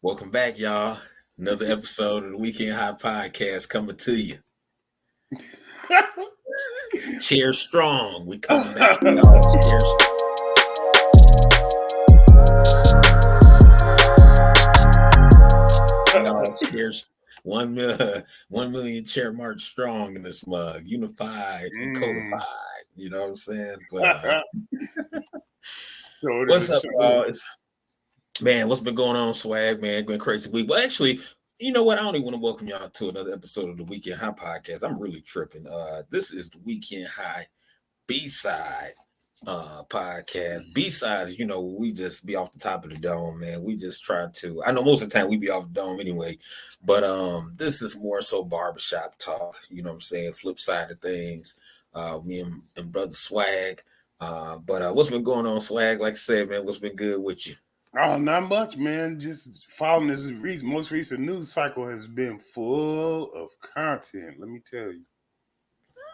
Welcome back, y'all. Another episode of the Weekend High Podcast coming to you. Cheers strong. We coming back, y'all. Cheers. 1 million chair march strong in this mug, unified and codified. You know what I'm saying? But what's up, y'all? What's been going on, swag, man? Been crazy week. Well, actually, you know what? I don't even want to welcome y'all to another episode of the Weekend High Podcast. I'm really tripping. This is the Weekend High BSide podcast. BSide is, we just be off the top of the dome, man. We just try to. I know most of the time we be off the dome anyway, but this is more so barbershop talk. You know what I'm saying? Flip side of things. Me and brother Swag. But what's been going on, Swag? Like I said, man, what's been good with you? Oh, not much, man. Just following this most recent news cycle has been full of content. Let me tell you.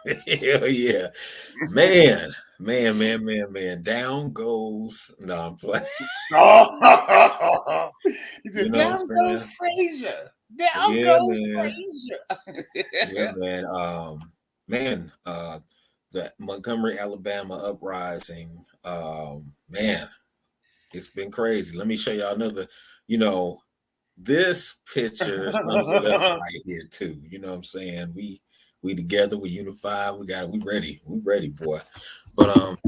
Hell yeah, man. Down goes. No, I'm playing. Oh, he said, Down goes Frazier. Down goes Frazier. Yeah, man. The Montgomery, Alabama uprising. Man, it's been crazy. Let me show y'all another. This picture sums it up right here too. You know what I'm saying? We together, we unified, we ready, boy. But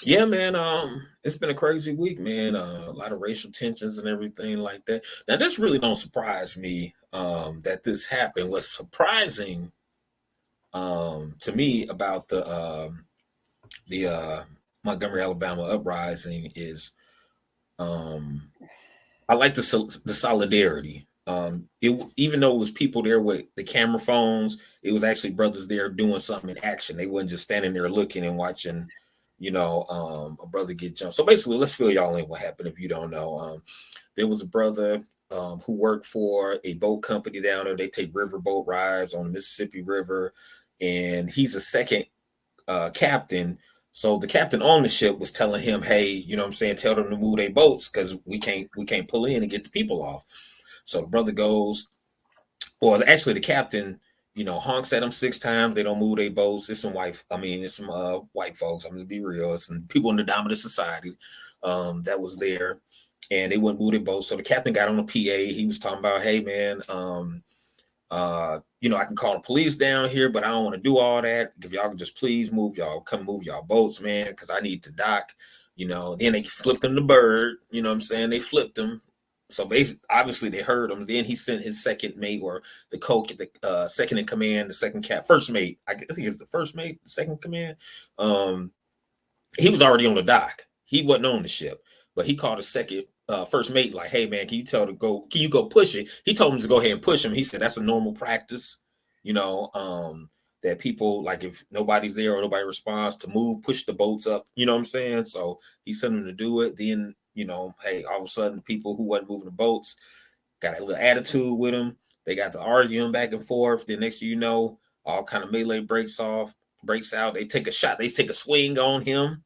yeah, man, it's been a crazy week, man. A lot of racial tensions and everything like that. Now, this really don't surprise me that this happened. What's surprising to me about the Montgomery, Alabama uprising is I like the solidarity. Even though it was people there with the camera phones, it was actually brothers there doing something in action. They wasn't just standing there looking and watching, a brother get jumped. So basically, let's fill y'all in what happened if you don't know. There was a brother who worked for a boat company down there. They take river boat rides on the Mississippi River, and he's a second captain. So the captain on the ship was telling him, "Hey, you know what I'm saying, tell them to move their boats because we can't pull in and get the people off." So the brother goes, or actually the captain, honks at them 6 times. They don't move their boats. It's some white folks. I'm gonna be real. It's some people in the dominant society that was there, and they wouldn't move their boats. So the captain got on the PA. He was talking about, "Hey, man, I can call the police down here, but I don't want to do all that. If y'all can just please move y'all boats, man, because I need to dock." Then they flipped him the bird. You know what I'm saying? They flipped him. So basically, obviously they heard him. Then he sent his second mate or the second in command, the second first mate. I think it's the first mate, the second command. He was already on the dock. He wasn't on the ship, but he called a second first mate, like, "Hey man, can you go push it?" He told him to go ahead and push him. He said that's a normal practice, that people, like, if nobody's there or nobody responds, to push the boats up, you know what I'm saying? So he sent him to do it. Then, hey, all of a sudden people who wasn't moving the boats got a little attitude with him. They got to arguing back and forth. Then next thing you know, all kind of melee breaks out. They take a shot, they take a swing on him.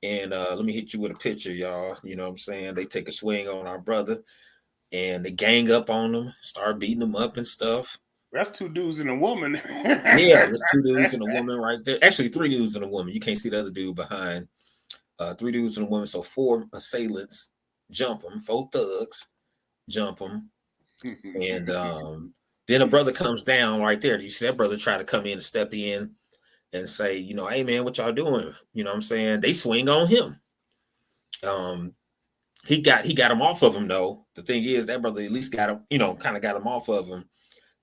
And let me hit you with a picture, y'all. You know what I'm saying? They take a swing on our brother and they gang up on him, start beating him up and stuff. That's 2 dudes and a woman. Yeah, there's 2 dudes and a woman right there. Actually, 3 dudes and a woman. You can't see the other dude behind. 3 dudes and a woman. So 4 assailants jump him, 4 thugs jump him. And then a brother comes down right there. You see that brother try to come in and step in and say, "Hey man, what y'all doing?" You know what I'm saying? They swing on him. He got him off of him though. The thing is, that brother at least got him, kind of got him off of him.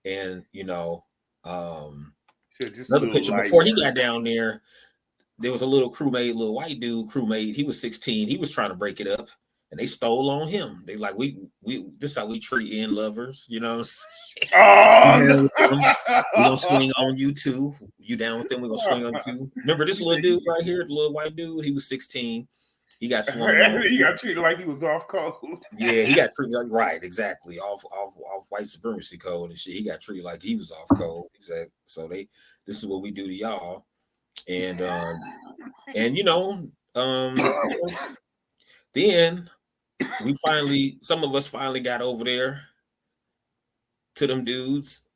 And another picture before he got down there was a little white dude crewmate. He was 16. He was trying to break it up, and they stole on him. They like, we this is how we treat in lovers, you know what I'm saying? Oh, we're gonna swing on you too. You down with them? We're gonna swing on you. Remember this little dude right here, the little white dude? He was 16. He got swung on. He got treated like he was off code. Yeah, he got treated like, right, exactly, off white supremacy code and shit. He got treated like he was off code. He said, "So this is what we do to y'all." And then some of us finally got over there to them dudes.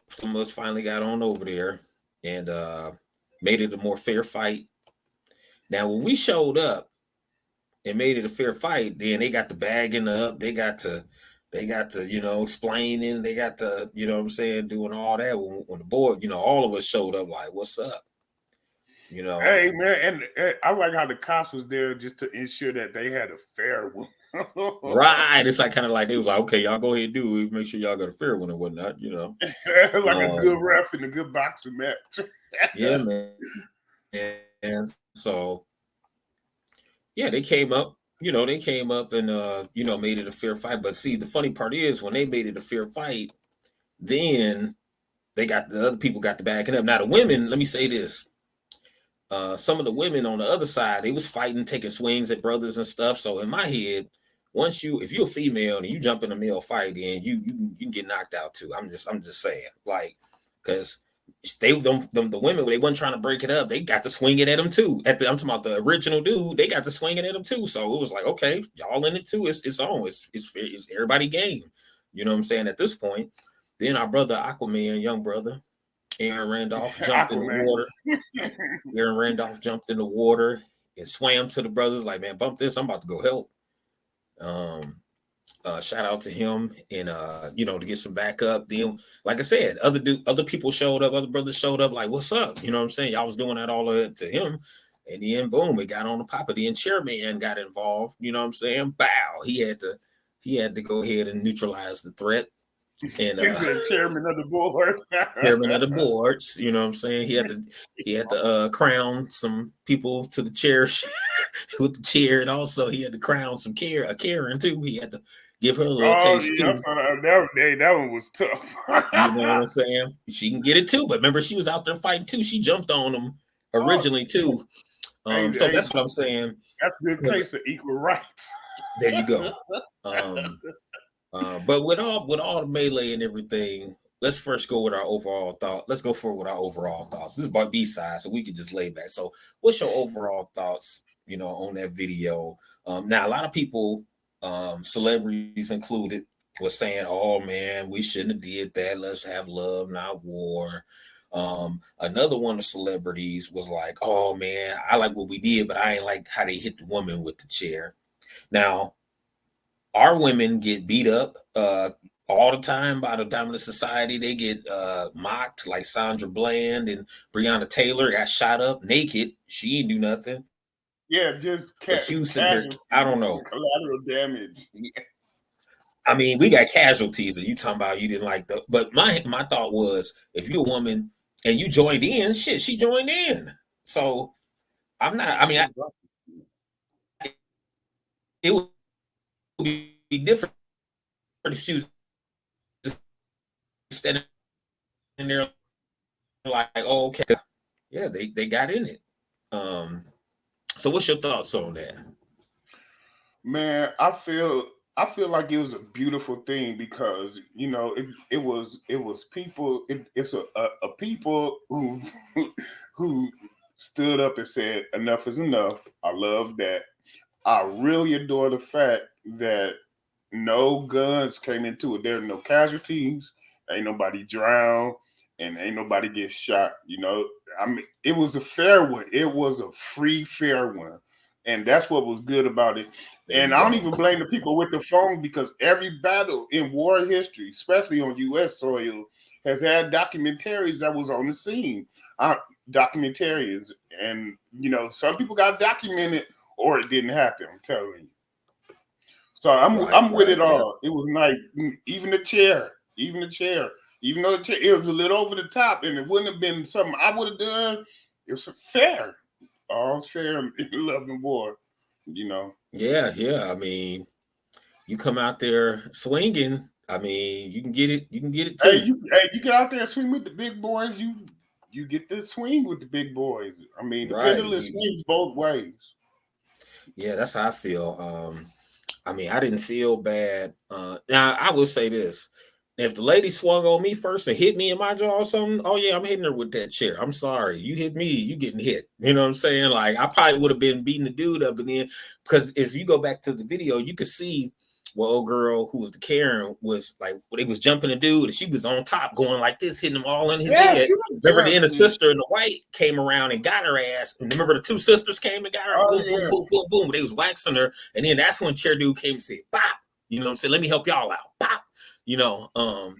Some of us finally got on over there and made it a more fair fight. Now, when we showed up and made it a fair fight, then they got the bagging up. They got to, explaining. They got to, what I'm saying, doing all that. When the board, all of us showed up like, what's up? Hey man, and I like how the cops was there just to ensure that they had a fair one. Right. It's like kind of like they was like, okay, y'all go ahead and do it. Make sure y'all got a fair one and whatnot, Like a good ref in a good boxing match. Yeah, man. And so, yeah, they came up. They came up and made it a fair fight. But see, the funny part is when they made it a fair fight, then the other people got to backing up. Now the women, let me say this. Some of the women on the other side, they was fighting, taking swings at brothers and stuff. So in my head, if you're a female and you jump in a male fight, then you can get knocked out too. I'm just saying, like, because the women, they wasn't trying to break it up. They got to swing it at them too. I'm talking about the original dude. They got to swing it at him too. So it was like, okay, y'all in it too. It's on. It's everybody game. You know what I'm saying? At this point, then our brother Aquaman, young brother, Aaron Randolph jumped in the water. Aaron Randolph jumped in the water and swam to the brothers like, man, bump this. I'm about to go help. Shout out to him and to get some backup. Then, like I said, other people showed up, other brothers showed up, like, what's up? You know what I'm saying? Y'all was doing that all to him. And then boom, it got on the pop. Then Chairman got involved. You know what I'm saying? Bow. He had to go ahead and neutralize the threat. And he's the chairman of the board. Chairman of the boards, you know what I'm saying? He had to crown some people to the chair with the chair, and also he had to crown a Karen too. He had to give her a little taste too. That one was tough. You know what I'm saying? She can get it too, but remember she was out there fighting too. She jumped on him originally too. So that's what I'm saying. That's a good case of equal rights. There you go. But with all the melee and everything, let's first go with our overall thought. Let's go forward with our overall thoughts. This is about BSide, so we can just lay back. So, what's your overall thoughts? On that video. Now, a lot of people, celebrities included, was saying, "Oh man, we shouldn't have did that. Let's have love, not war." Another one of the celebrities was like, "Oh man, I like what we did, but I ain't like how they hit the woman with the chair." Now, our women get beat up all the time by the dominant society. They get mocked, like Sandra Bland and Breonna Taylor got shot up naked. She didn't do nothing. Yeah, just I don't know. Collateral damage. I mean, we got casualties that you talking about you didn't like but my thought was, if you're a woman and you joined in, shit, she joined in. So I'm not, I mean, it would be different if she was just standing there like, oh, okay. Yeah, they got in it. So what's your thoughts on that? Man, I feel like it was a beautiful thing because it was people. It's a people who stood up and said enough is enough. I love that. I really adore the fact that no guns came into it. There are no casualties. Ain't nobody drowned, and ain't nobody get shot. I mean, it was a fair one. It was a free, fair one. And that's what was good about it. And I don't even blame the people with the phone, because every battle in war history, especially on U.S. soil, has had documentaries that was on the scene. Documentarians. And, some people got documented or it didn't happen, I'm telling you. So I'm with it all. It was nice. Even the chair, even though it was a little over the top and it wouldn't have been something I would have done, it was fair. All's fair in love and war, Yeah. I mean, you come out there swinging. I mean, you can get it. You can get it too. You get out there and swing with the big boys. You get to swing with the big boys. I mean, the pendulum swings both ways. Yeah, that's how I feel. I mean, I didn't feel bad. Now, I will say this. If the lady swung on me first and hit me in my jaw or something, oh yeah, I'm hitting her with that chair. I'm sorry. You hit me, you getting hit. You know what I'm saying? Like I probably would have been beating the dude up, and then because if you go back to the video, you could see well, old girl who was the Karen was like they was jumping the dude, and she was on top going like this, hitting him all in his head. she was Remember, then the jumping. sister and the white came around and got her ass. And remember, the two sisters came and got her. Oh Boom, boom, yeah. boom, boom, boom. They was waxing her, and then that's when chair dude came and said, "Bop." You know what I'm saying? Let me help y'all out. Bop. You know, I'm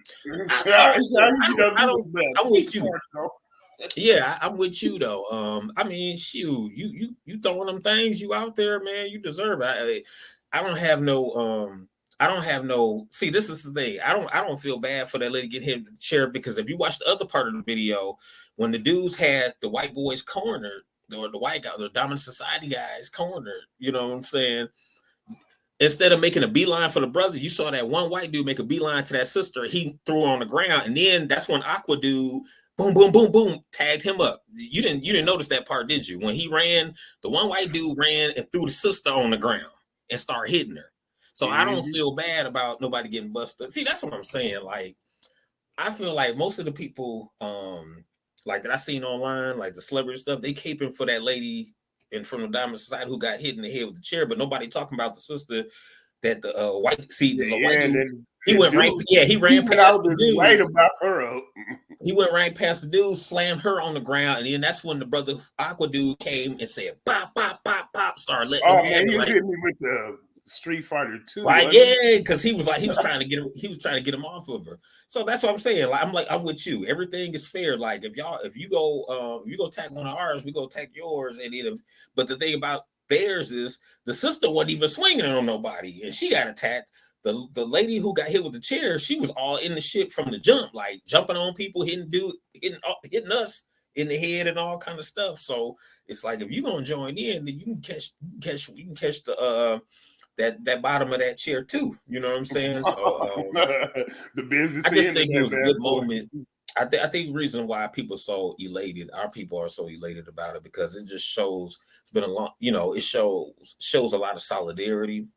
with you. Yeah, I'm with you though. I mean, shoot, you throwing them things you out there, man. You deserve it. I don't have no I don't have no see this is the thing. I don't feel bad for that lady getting hit with the chair because if you watch the other part of the video, when the dudes had the white boys cornered, or the white guy, the dominant society guys cornered, you know what I'm saying? Instead of making a beeline for the brothers, you saw that one white dude make a beeline to that sister. He threw her on the ground, and then that's when Aqua dude, boom, boom, boom, boom, tagged him up. You didn't notice that part, did you? When he ran, the one white dude ran and threw the sister on the ground and started hitting her. So I don't feel bad about nobody getting busted. See, that's what I'm saying. Like, I feel like most of the people, like that I seen online, like the celebrity stuff, they caping for that lady in from the Diamond Society who got hit in the head with the chair, but nobody talking about the sister that the white white dude, he went right, he ran past the dude. Right about her. He went right past the dude, slammed her on the ground, and then that's when the brother Aqua dude came and said, "Pop, pop, pop, pop." Started letting him have he like, hit me with the Street Fighter 2. Right, yeah, because he was trying to get him off of her. So that's what I'm saying. Like I'm with you. Everything is fair. Like if you go attack one of ours, we go attack yours, and but the thing about theirs is the sister wasn't even swinging on nobody, and she got attacked. The lady who got hit with the chair, she was all in the shit from the jump, like jumping on people, hitting us in the head and all kind of stuff. So it's like if you're gonna join in, then you can catch the that bottom of that chair too. You know what I'm saying? So the business. I just think it was a good moment. I think the reason why people so elated, our people are so elated about it, because it just shows it's been a long, it shows a lot of solidarity.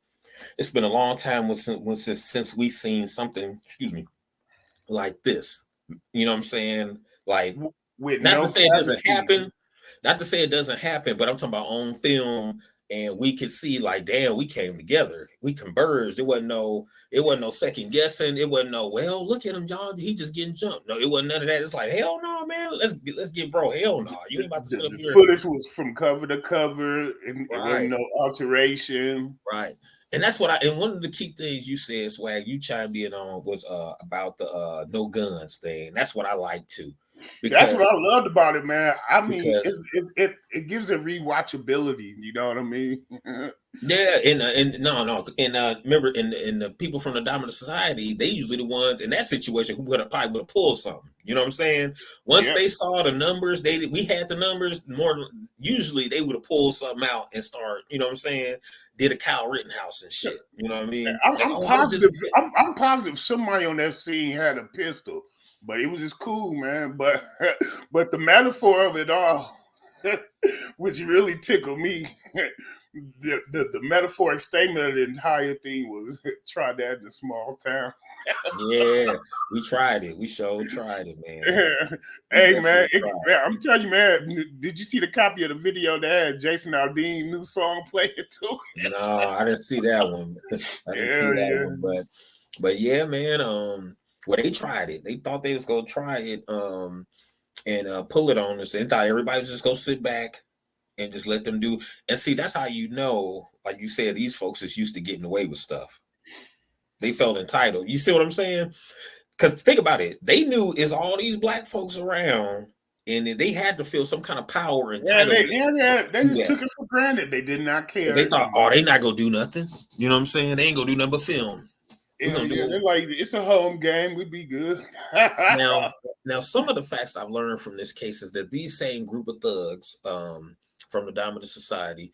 It's been a long time since we've seen something, like this. You know what I'm saying? Like, not to say it doesn't happen, but I'm talking about on film, and we could see like, damn, we came together, we converged. It wasn't no second guessing. It wasn't no, well, look at him, y'all, he just getting jumped. No, it wasn't none of that. It's like, hell no, man, let's get bro. Hell no, you ain't about to sit up here. Footage was from cover to cover, and it wasn't no alteration. Right. And that's and one of the key things you said, Swag, you chimed in on was about the no guns thing. That's what I like too. That's what I loved about it, man. I mean, it gives it rewatchability. You know what I mean? Yeah, remember, in the people from the dominant society, they usually the ones in that situation who probably would have pulled something. You know what I'm saying? Once they saw the numbers, we had the numbers. Usually they would have pulled something out and start. You know what I'm saying? Did a Kyle Rittenhouse and shit. You know what I mean? I'm positive somebody on that scene had a pistol. But it was just cool, man. But the metaphor of it all, which really tickled me, the metaphoric statement of the entire thing was try that in a small town. Yeah, we tried it. We sure tried it, man. Hey, man, I'm telling you, man. Did you see the copy of the video that had Jason Aldean's new song playing too? No, I didn't see that one. one, but yeah, man. Well, they tried it. They thought they was gonna try it, and pull it on us. They thought everybody was just gonna sit back and just let them do. And see, that's how you know, like you said, these folks is used to getting away with stuff. They felt entitled. You see what I'm saying? Because think about it. They knew it's all these black folks around, and they had to feel some kind of power and entitlement. They just took it for granted. They did not care. They thought, oh, they not gonna do nothing. You know what I'm saying? They ain't gonna do nothing but film. They're like, it's a home game. We'd be good. now, some of the facts I've learned from this case is that these same group of thugs from the Dominant Society,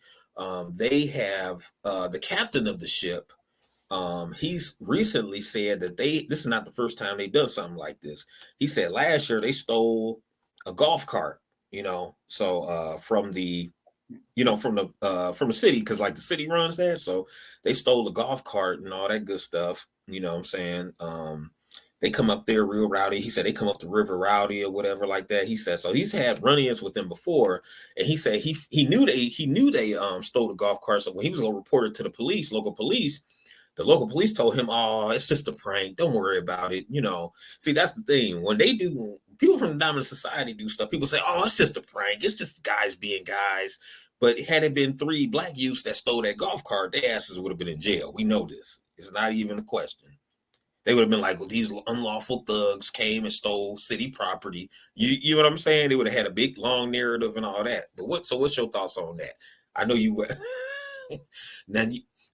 they have the captain of the ship. He's recently said that this is not the first time they've done something like this. He said last year they stole a golf cart, so from the city, because like the city runs that, so they stole the golf cart and all that good stuff. You know what I'm saying? They come up there real rowdy. He said they come up the river rowdy or whatever like that. He said so he's had run-ins with them before, and he said he knew they stole the golf cart. So when he was gonna report it to the police, local police, the local police told him, "Oh, it's just a prank. Don't worry about it." You know, see that's the thing when they do. People from the Diamond Society do stuff. People say, "Oh, it's just a prank. It's just guys being guys." But had it been 3 black youths that stole that golf cart, their asses would have been in jail. We know this. It's not even a question. They would have been like, well, these unlawful thugs came and stole city property. You know what I'm saying? They would have had a big long narrative and all that. But what's your thoughts on that? I know you now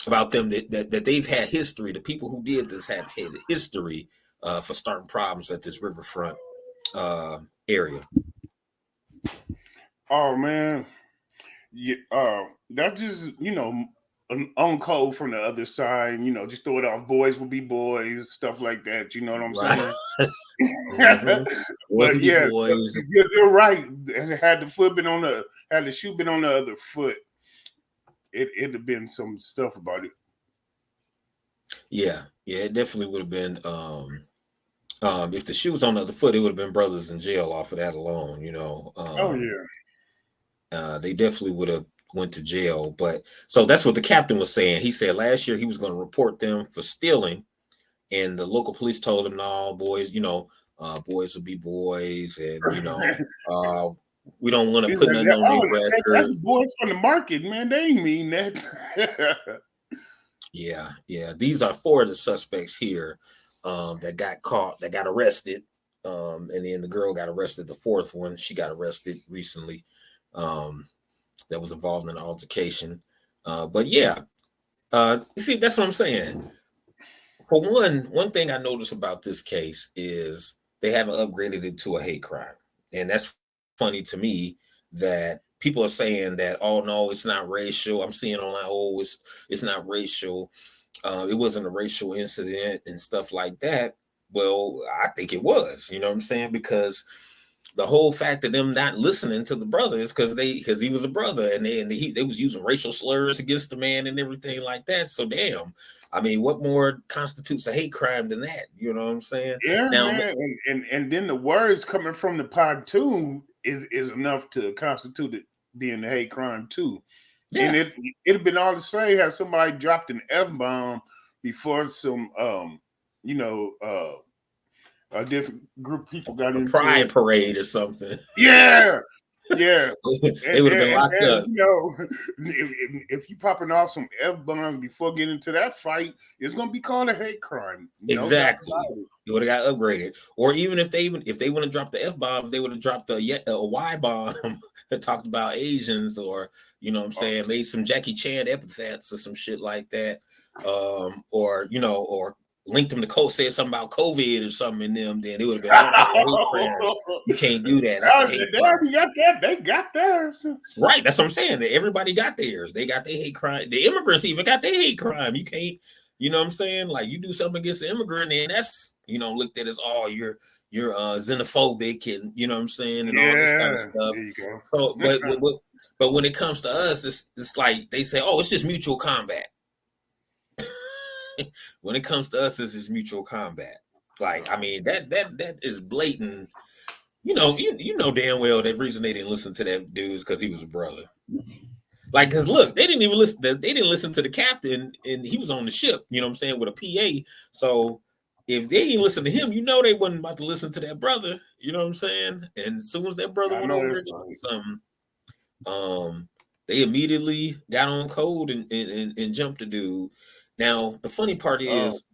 about them that they've had history. The people who did this have had history for starting problems at this riverfront area. Oh man, yeah. That's just an on code from the other side. Just throw it off. Boys will be boys, stuff like that. You know what I'm saying? Mm-hmm. But yeah, boys. you're right. Had the shoe been on the other foot, it'd have been some stuff about it. Yeah, it definitely would have been. If the shoe was on the other foot, it would have been brothers in jail off of that alone. Oh yeah. They definitely would have went to jail. But so that's what the captain was saying. He said last year he was going to report them for stealing, and the local police told him, "No, boys, boys will be boys, and we don't want to put nothing on their That's record." boys from the market, man. They ain't mean that. Yeah. These are 4 of the suspects here that got caught, that got arrested. And then the girl got arrested. The 4th one, she got arrested recently. That was involved in an altercation. But yeah, you see, that's what I'm saying. For one thing I noticed about this case is they haven't upgraded it to a hate crime, and that's funny to me that people are saying that, oh no, it's not racial. I'm seeing online, oh, it's not racial. It wasn't a racial incident and stuff like that. Well, I think it was. You know what I'm saying? Because the whole fact of them not listening to the brother is because he was a brother, and they was using racial slurs against the man and everything like that. So damn, I mean, what more constitutes a hate crime than that? You know what I'm saying? Yeah, Now, man. And then the words coming from the pontoon is enough to constitute it being a hate crime too. And yeah, it'd been all the same had somebody dropped an F-bomb before some you know a different group of people got a into pride it. parade or something. Yeah. Yeah. They would have been locked up. If you popping off some F-bombs before getting into that fight, it's gonna be called a hate crime. Exactly. It would have got upgraded. Or even if they would have dropped the F-bomb, they would have dropped a Y bomb that talked about Asians, or what I'm saying, made some Jackie Chan epithets or some shit like that. Or linked them to said something about COVID or something in them, then it would have been, oh, that's a hate crime. You can't do that. That's a hate crime. They got theirs. Right. That's what I'm saying. Everybody got theirs. They got their hate crime. The immigrants even got their hate crime. You can't, you know what I'm saying? Like, you do something against the immigrant, and that's, looked at as, oh, you're xenophobic, and you know what I'm saying, and all this kind of stuff. There you go. So, but when it comes to us, it's like they say, oh, it's just mutual combat. When it comes to us, it's just mutual combat. Like, I mean, that is blatant. You know damn well that reason they didn't listen to that dude is because he was a brother. Like, because look, they didn't even listen. They didn't listen to the captain, and he was on the ship. You know what I'm saying, with a PA. So if they didn't listen to him, they wasn't about to listen to that brother. You know what I'm saying? And as soon as that brother went over there to do something, they immediately got on code and jumped the dude. Now the funny part is,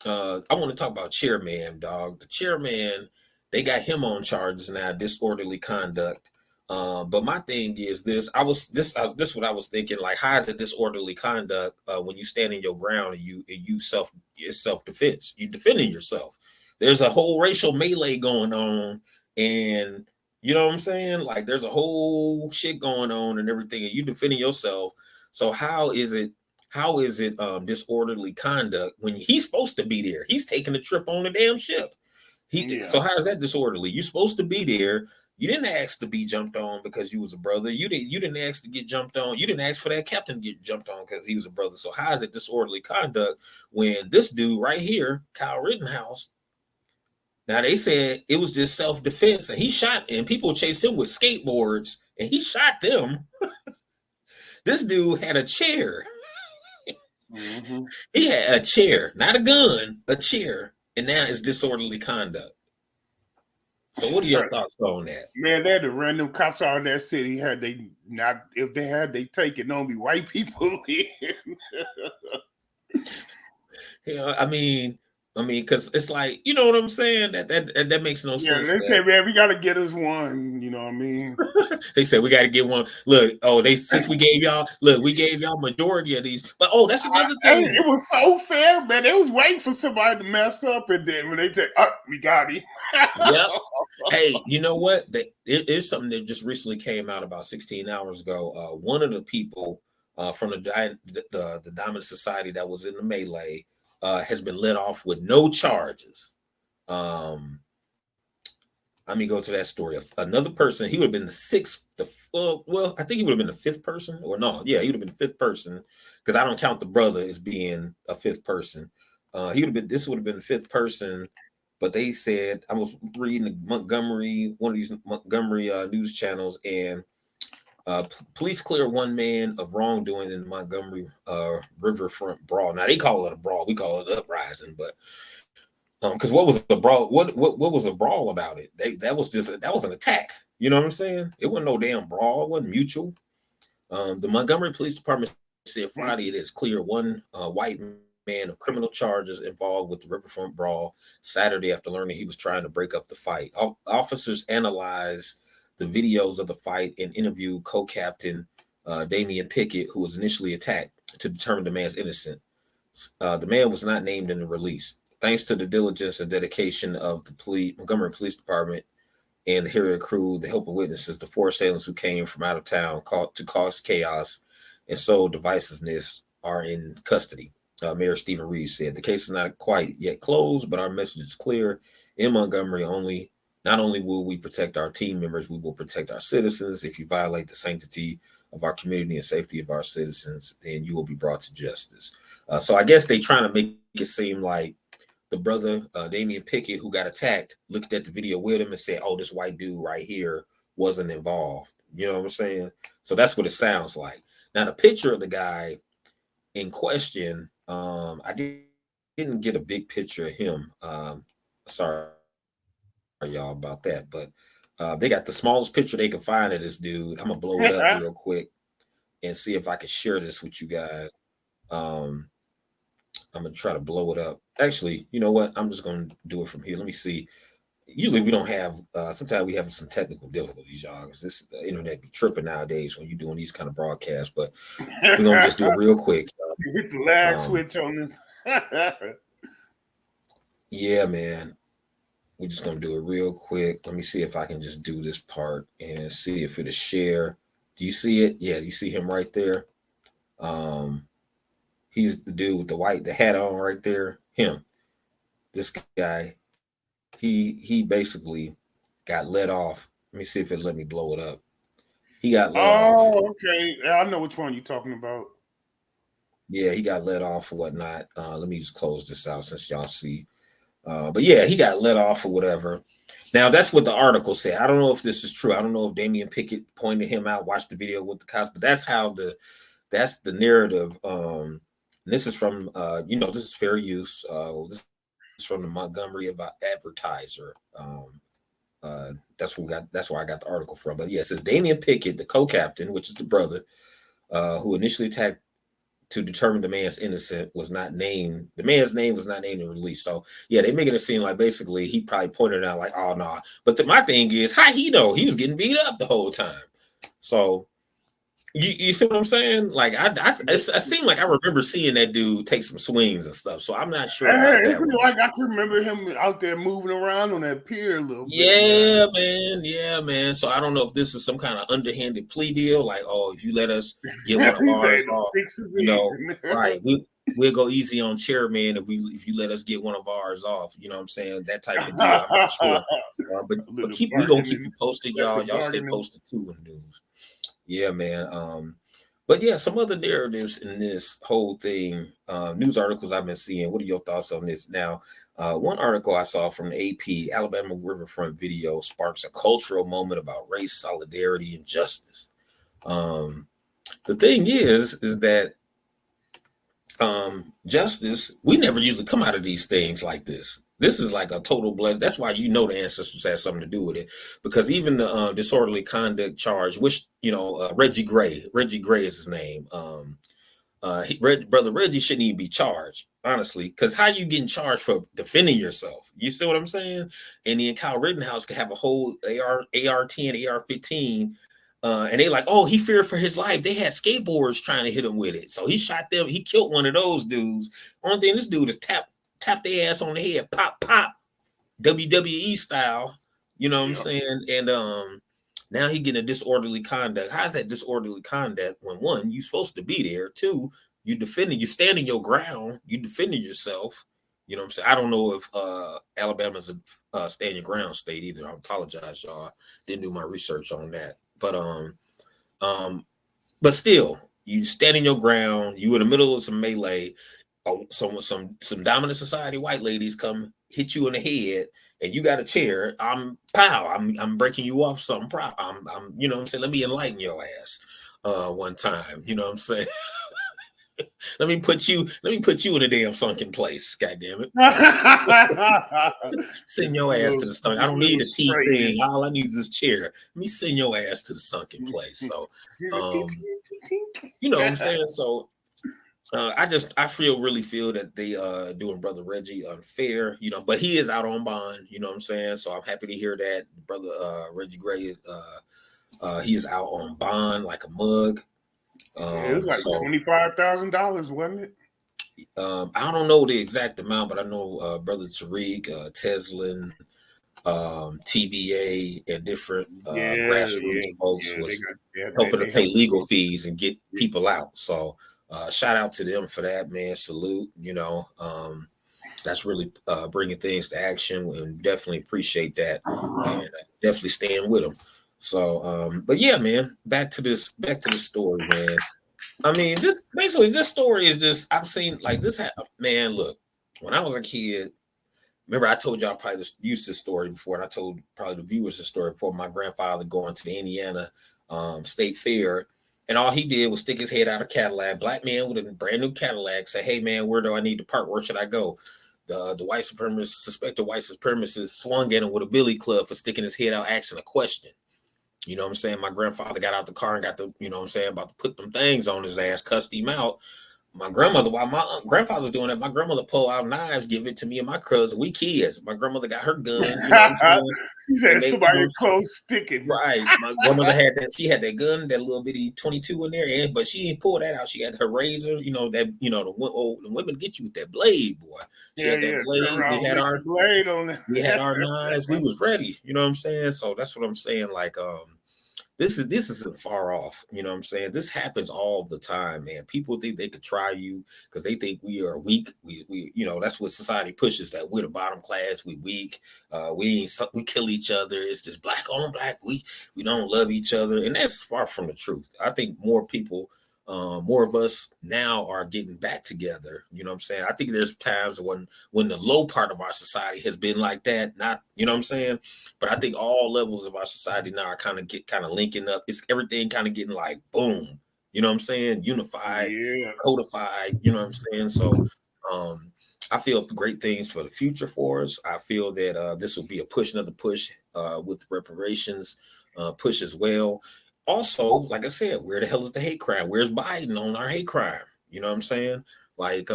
I want to talk about Chairman, dog. The Chairman, they got him on charges now, disorderly conduct. But my thing is this: this what I was thinking. Like, how is it disorderly conduct when you stand in your ground and it's self defense? You defending yourself. There's a whole racial melee going on, and you know what I'm saying. Like, there's a whole shit going on and everything, and you defending yourself. So how is it disorderly conduct when he's supposed to be there? He's taking a trip on the damn ship. So how is that disorderly? You're supposed to be there. You didn't ask to be jumped on because you was a brother. You didn't ask to get jumped on. You didn't ask for that captain to get jumped on because he was a brother. So how is it disorderly conduct when this dude right here, Kyle Rittenhouse, Now they said it was just self-defense, and he shot, and people chased him with skateboards, and he shot them. This dude had a chair. Mm-hmm. He had a chair, not a gun, a chair, and now it's disorderly conduct. So, what are your thoughts on that? Man, they had the random cops out in that city. Had they not, if they had, they taken only white people in. Yeah, I mean, because it's like, you know what I'm saying? That makes no Yeah, sense. they say, man, we got to get us one. You know what I mean? They said we got to get one. Look, since we gave y'all majority of these, but that's another thing. It was so fair, man. They was waiting for somebody to mess up, and then when they said, "Oh, we got him." Yep. Hey, you know what? There's something that just recently came out about 16 hours ago. One of the people from the Diamond Society that was in the melee has been let off with no charges. Let me go to that story. Another person, he would have been the sixth, I think he would have been the fifth person, or no, yeah, he would have been the fifth person, because I don't count the brother as being a fifth person. This would have been the fifth person, but they said, I was reading one of these Montgomery news channels, and police clear one man of wrongdoing in the Montgomery riverfront brawl. Now they call it a brawl, we call it uprising, but because what was the brawl? What was a brawl about it? That was an attack. You know what I'm saying? It wasn't no damn brawl. It wasn't mutual. The Montgomery Police Department said Friday it is clear one white man of criminal charges involved with the riverfront brawl Saturday after learning he was trying to break up the fight. Officers analyzed the videos of the fight and interviewed co-captain Damian Pickett, who was initially attacked, to determine the man's innocence. The man was not named in the release. Thanks to the diligence and dedication of the Montgomery Police Department and the Harrier crew, the help of witnesses, the four assailants who came from out of town to cause chaos and sow divisiveness are in custody. Mayor Stephen Reed said, the case is not quite yet closed, but our message is clear. In Montgomery, not only will we protect our team members, we will protect our citizens. If you violate the sanctity of our community and safety of our citizens, then you will be brought to justice. So I guess they trying to make it seem like the brother, Damian Pickett, who got attacked, looked at the video with him and said, oh, this white dude right here wasn't involved. You know what I'm saying? So that's what it sounds like. Now, the picture of the guy in question, I didn't get a big picture of him. Sorry, y'all, about that. But they got the smallest picture they can find of this dude. I'm going to blow it up real quick and see if I can share this with you guys. I'm going to try to blow it up. Actually, you know what? I'm just going to do it from here. Let me see. Usually we don't have, sometimes we have some technical difficulties, y'all, because the internet be tripping nowadays when you're doing these kind of broadcasts, but we're going to just do it real quick. You hit the lag switch on this. Yeah, man. We're just going to do it real quick. Let me see if I can just do this part and see if it'll share. Do you see it? Yeah, you see him right there? He's the dude with the hat on right there. Him. This guy, he basically got let off. Let me see if it let me blow it up. He got let off. Oh, okay. I know which one you're talking about. Yeah, he got let off or whatnot. Let me just close this out since y'all see. But yeah, he got let off or whatever. Now, that's what the article said. I don't know if this is true. I don't know if Damian Pickett pointed him out, watched the video with the cops, but that's the narrative. This is from, this is fair use. This is from the Montgomery Advertiser. That's where I got the article from. But yeah, it says Damian Pickett, the co-captain, which is the brother, who initially attacked to determine the man's innocent, was not named. The man's name was not named in the release. So yeah, they making it seem like basically he probably pointed out like, oh no. Nah. But my thing is, how he know he was getting beat up the whole time? So you see what I'm saying? Like it seemed like I remember seeing that dude take some swings and stuff. So I'm not sure about that one. Like I can remember him out there moving around on that pier a little bit. Yeah, man. Yeah, man. So I don't know if this is some kind of underhanded plea deal, like, oh, if you let us get one of ours off, right? We'll go easy on Chairmen if you let us get one of ours off. You know what I'm saying? That type of deal. I'm not sure, but we're gonna keep you posted, y'all. Y'all stay posted too in the news. Yeah, man. But yeah, some other narratives in this whole thing, news articles I've been seeing. What are your thoughts on this? Now, one article I saw from the AP, Alabama Riverfront video sparks a cultural moment about race, solidarity, and justice. Um, the thing is that justice, we never usually come out of these things like this. This is like a total bless. That's why you know the ancestors had something to do with it, because even the disorderly conduct charge, which Reggie Gray is his name. Brother Reggie shouldn't even be charged, honestly, because how you getting charged for defending yourself? You see what I'm saying? And then Kyle Rittenhouse could have a whole AR-10, AR-15, and they like, oh, he feared for his life. They had skateboards trying to hit him with it, so he shot them. He killed one of those dudes. Only thing this dude is tap their ass on the head, pop pop, WWE style. You know what I'm saying? And now he getting a disorderly conduct. How's that disorderly conduct when one, you supposed to be there, two, you standing your ground, you defending yourself. You know what I'm saying? I don't know if Alabama's a stand your ground state either. I apologize, y'all. Didn't do my research on that. Um, but still, you standing your ground, you in the middle of some melee, some dominant society white ladies come hit you in the head, and you got a chair. I'm breaking you off something. I'm you know what I'm saying. Let me enlighten your ass one time. You know what I'm saying. let me put you in a damn sunken place. God damn it. Send your ass to the sunken. I don't need a teeth thing. All I need is this chair. Let me send your ass to the sunken place. So you know what I'm saying. So I really feel that they doing Brother Reggie unfair, you know, but he is out on bond, you know what I'm saying? So I'm happy to hear that Brother Reggie Gray is he is out on bond like a mug. It was like $25,000, wasn't it? I don't know the exact amount, but I know Brother Tariq, Teslin, TBA, and different grassroots folks was helping to pay legal fees and get people out. So shout out to them for that, man. Salute, you know. That's really bringing things to action, and definitely appreciate that, and definitely staying with them. So, but yeah, man, back to this story, man. I mean, this story is just, I've seen like this. Man, look, when I was a kid, remember I told y'all probably used this story before, and I told probably the viewers the story before. My grandfather going to the Indiana State Fair, and all he did was stick his head out of Cadillac. Black man with a brand new Cadillac, say, "Hey man, where do I need to park? Where should I go?" The white supremacist, suspected white supremacist, swung at him with a billy club for sticking his head out, asking a question. You know what I'm saying? My grandfather got out the car and got the, you know what I'm saying, about to put them things on his ass, cussed him out. My grandmother, while my grandfather's doing that, my grandmother pull out knives, give it to me and my cousin. We kids. My grandmother got her guns. You know what I'm saying? She said somebody close sticking. Right. My grandmother had that. She had that gun, that little bitty 22 in there, but she didn't pull that out. She had her razor. You know that. You know the women get you with that blade, boy. She had that blade. We had our blade on it. We had our knives. We was ready. You know what I'm saying? So that's what I'm saying. Like this isn't far off. You know what I'm saying? This happens all the time, man. People think they could try you because they think we are weak. We you know, that's what society pushes, that we're the bottom class, we weak, we kill each other. It's just black on black. We don't love each other. And that's far from the truth. I think more people, more of us now are getting back together. You know what I'm saying? I think there's times when the low part of our society has been like that, not, you know what I'm saying? But I think all levels of our society now are kind of linking up. It's everything kind of getting like boom, you know what I'm saying? Unified, codified, you know what I'm saying? So I feel great things for the future for us. I feel that this will be another push with reparations push as well. Also, like I said, where the hell is the hate crime? Where's Biden on our hate crime? You know what I'm saying? Like,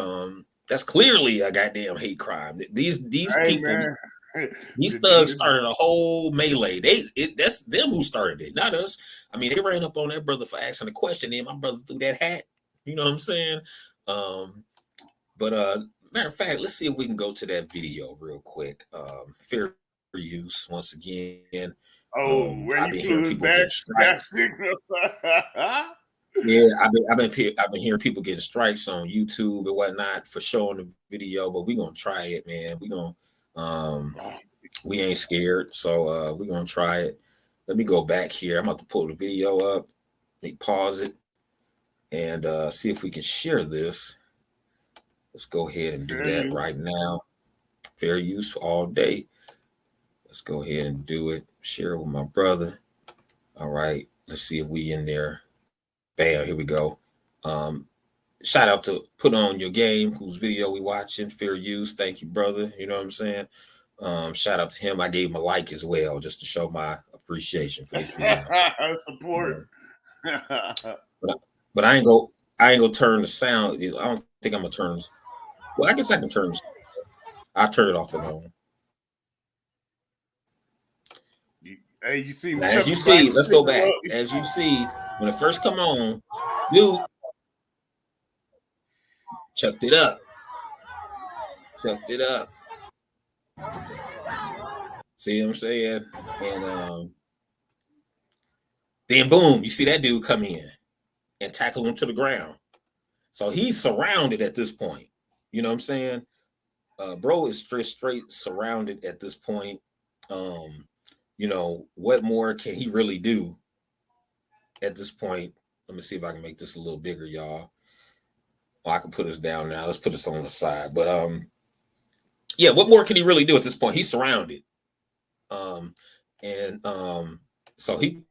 that's clearly a goddamn hate crime. These people, these thugs started a whole melee. That's them who started it, not us. I mean, they ran up on that brother for asking a question, and my brother threw that hat. You know what I'm saying? But matter of fact, let's see if we can go to that video real quick. Fair use once again. I've been hearing people getting strikes. Yeah, I've been hearing people getting strikes on YouTube and whatnot for showing the video, but we're gonna try it, man. We ain't scared, so we're gonna try it. Let me go back here. I'm about to pull the video up. Let me pause it. and see if we can share this. Let's go ahead and do Fair that use. right now. Fair use all day. Let's go ahead and do it. Share it with my brother. All right. Let's see if we in there. Bam. Here we go. Shout out to Put On Your Game, whose video we watching. Fair use. Thank you, brother. You know what I'm saying? Shout out to him. I gave him a like as well, just to show my appreciation for his video. Support. But I ain't gonna turn the sound. I don't think I'm gonna turn. Well, I guess I can turn. I'll turn it off and on. Hey, you see Now, as you see, let's go back. As you see, when it first come on, dude chucked it up. Chucked it up. See what I'm saying? And then boom, you see that dude come in and tackle him to the ground. So he's surrounded at this point. You know what I'm saying? Bro is straight surrounded at this point. You know, what more can he really do at this point? Let me see if I can make this a little bigger, y'all. Well, I can put this down now. Let's put this on the side. But yeah, what more can he really do at this point? He's surrounded. And so he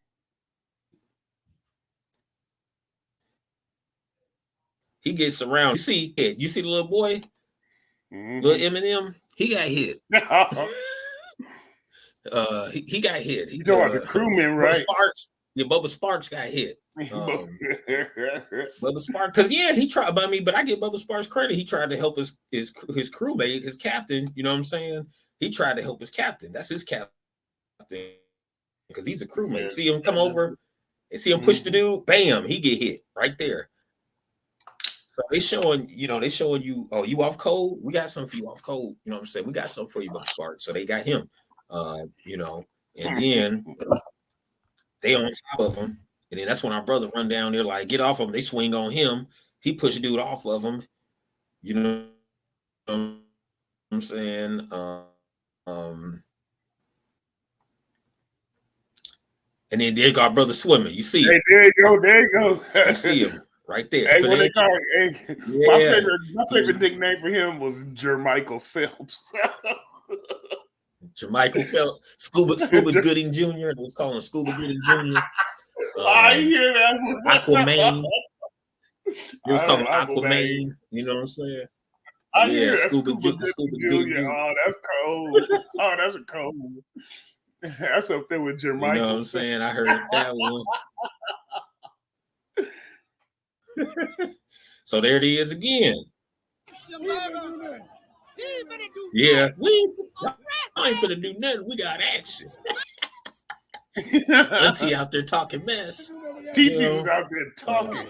gets around. You see the little boy, little Eminem, he got hit. He got hit. You talking about the crewman, right? Bubba Sparks got hit. Bubba Sparks, because yeah, he tried. But I give Bubba Sparks credit. He tried to help his crewmate, his captain. You know what I'm saying? He tried to help his captain. That's his captain, because he's a crewmate. Yeah. See him come over and see him push the dude. Bam, he get hit right there. So they showing you, oh, you off code? We got something for you off code. You know what I'm saying? We got something for you, Bubba Sparks. So they got him. You know, and then they on top of him. And then that's when our brother run down there, like, get off of him. They swing on him. He push dude off of him. You know what I'm saying? And then there go our brother swimming. You see him. Hey, there you go. You see him right there. Hey, what they call it? Hey, yeah. My favorite nickname for him was Jermichael Phelps. Jermichael Phelps, Scuba Gooding Jr. They was calling him Scuba Gooding Jr. I hear that. Aquaman. They was calling him Aquaman. You know what I'm saying? I hear that. Scuba Jr. Oh, that's cold. Oh, that's a cold one. That's up there with Jermichael. You know what I'm saying? I heard that one. So there it is again. Yeah, I ain't finna do nothing. We got action. Auntie out there talking mess. TT was out there talking.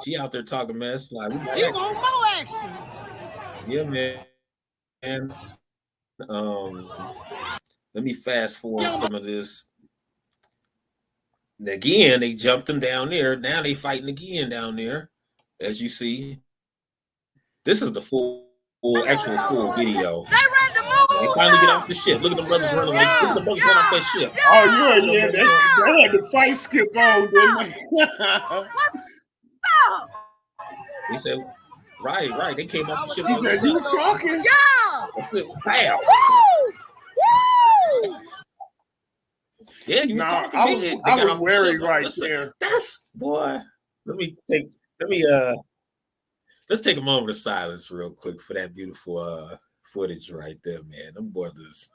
She out there talking mess. Like, we got you want more action? Yeah, man. And let me fast forward some of this. Again, they jumped him down there. Now they fighting again down there, as you see. This is the actual full video. They finally get off the ship. Look at the brothers running. Look at the brothers run off that ship. Oh yeah. They had the fight skip on, didn't they? He said, right. They came off the ship. He said, "You talking?" Yeah. That's it. Bam. Woo! Yeah, you was talking. I was wary right there. That's boy. Let's take a moment of silence real quick for that beautiful footage right there, man. Them brothers,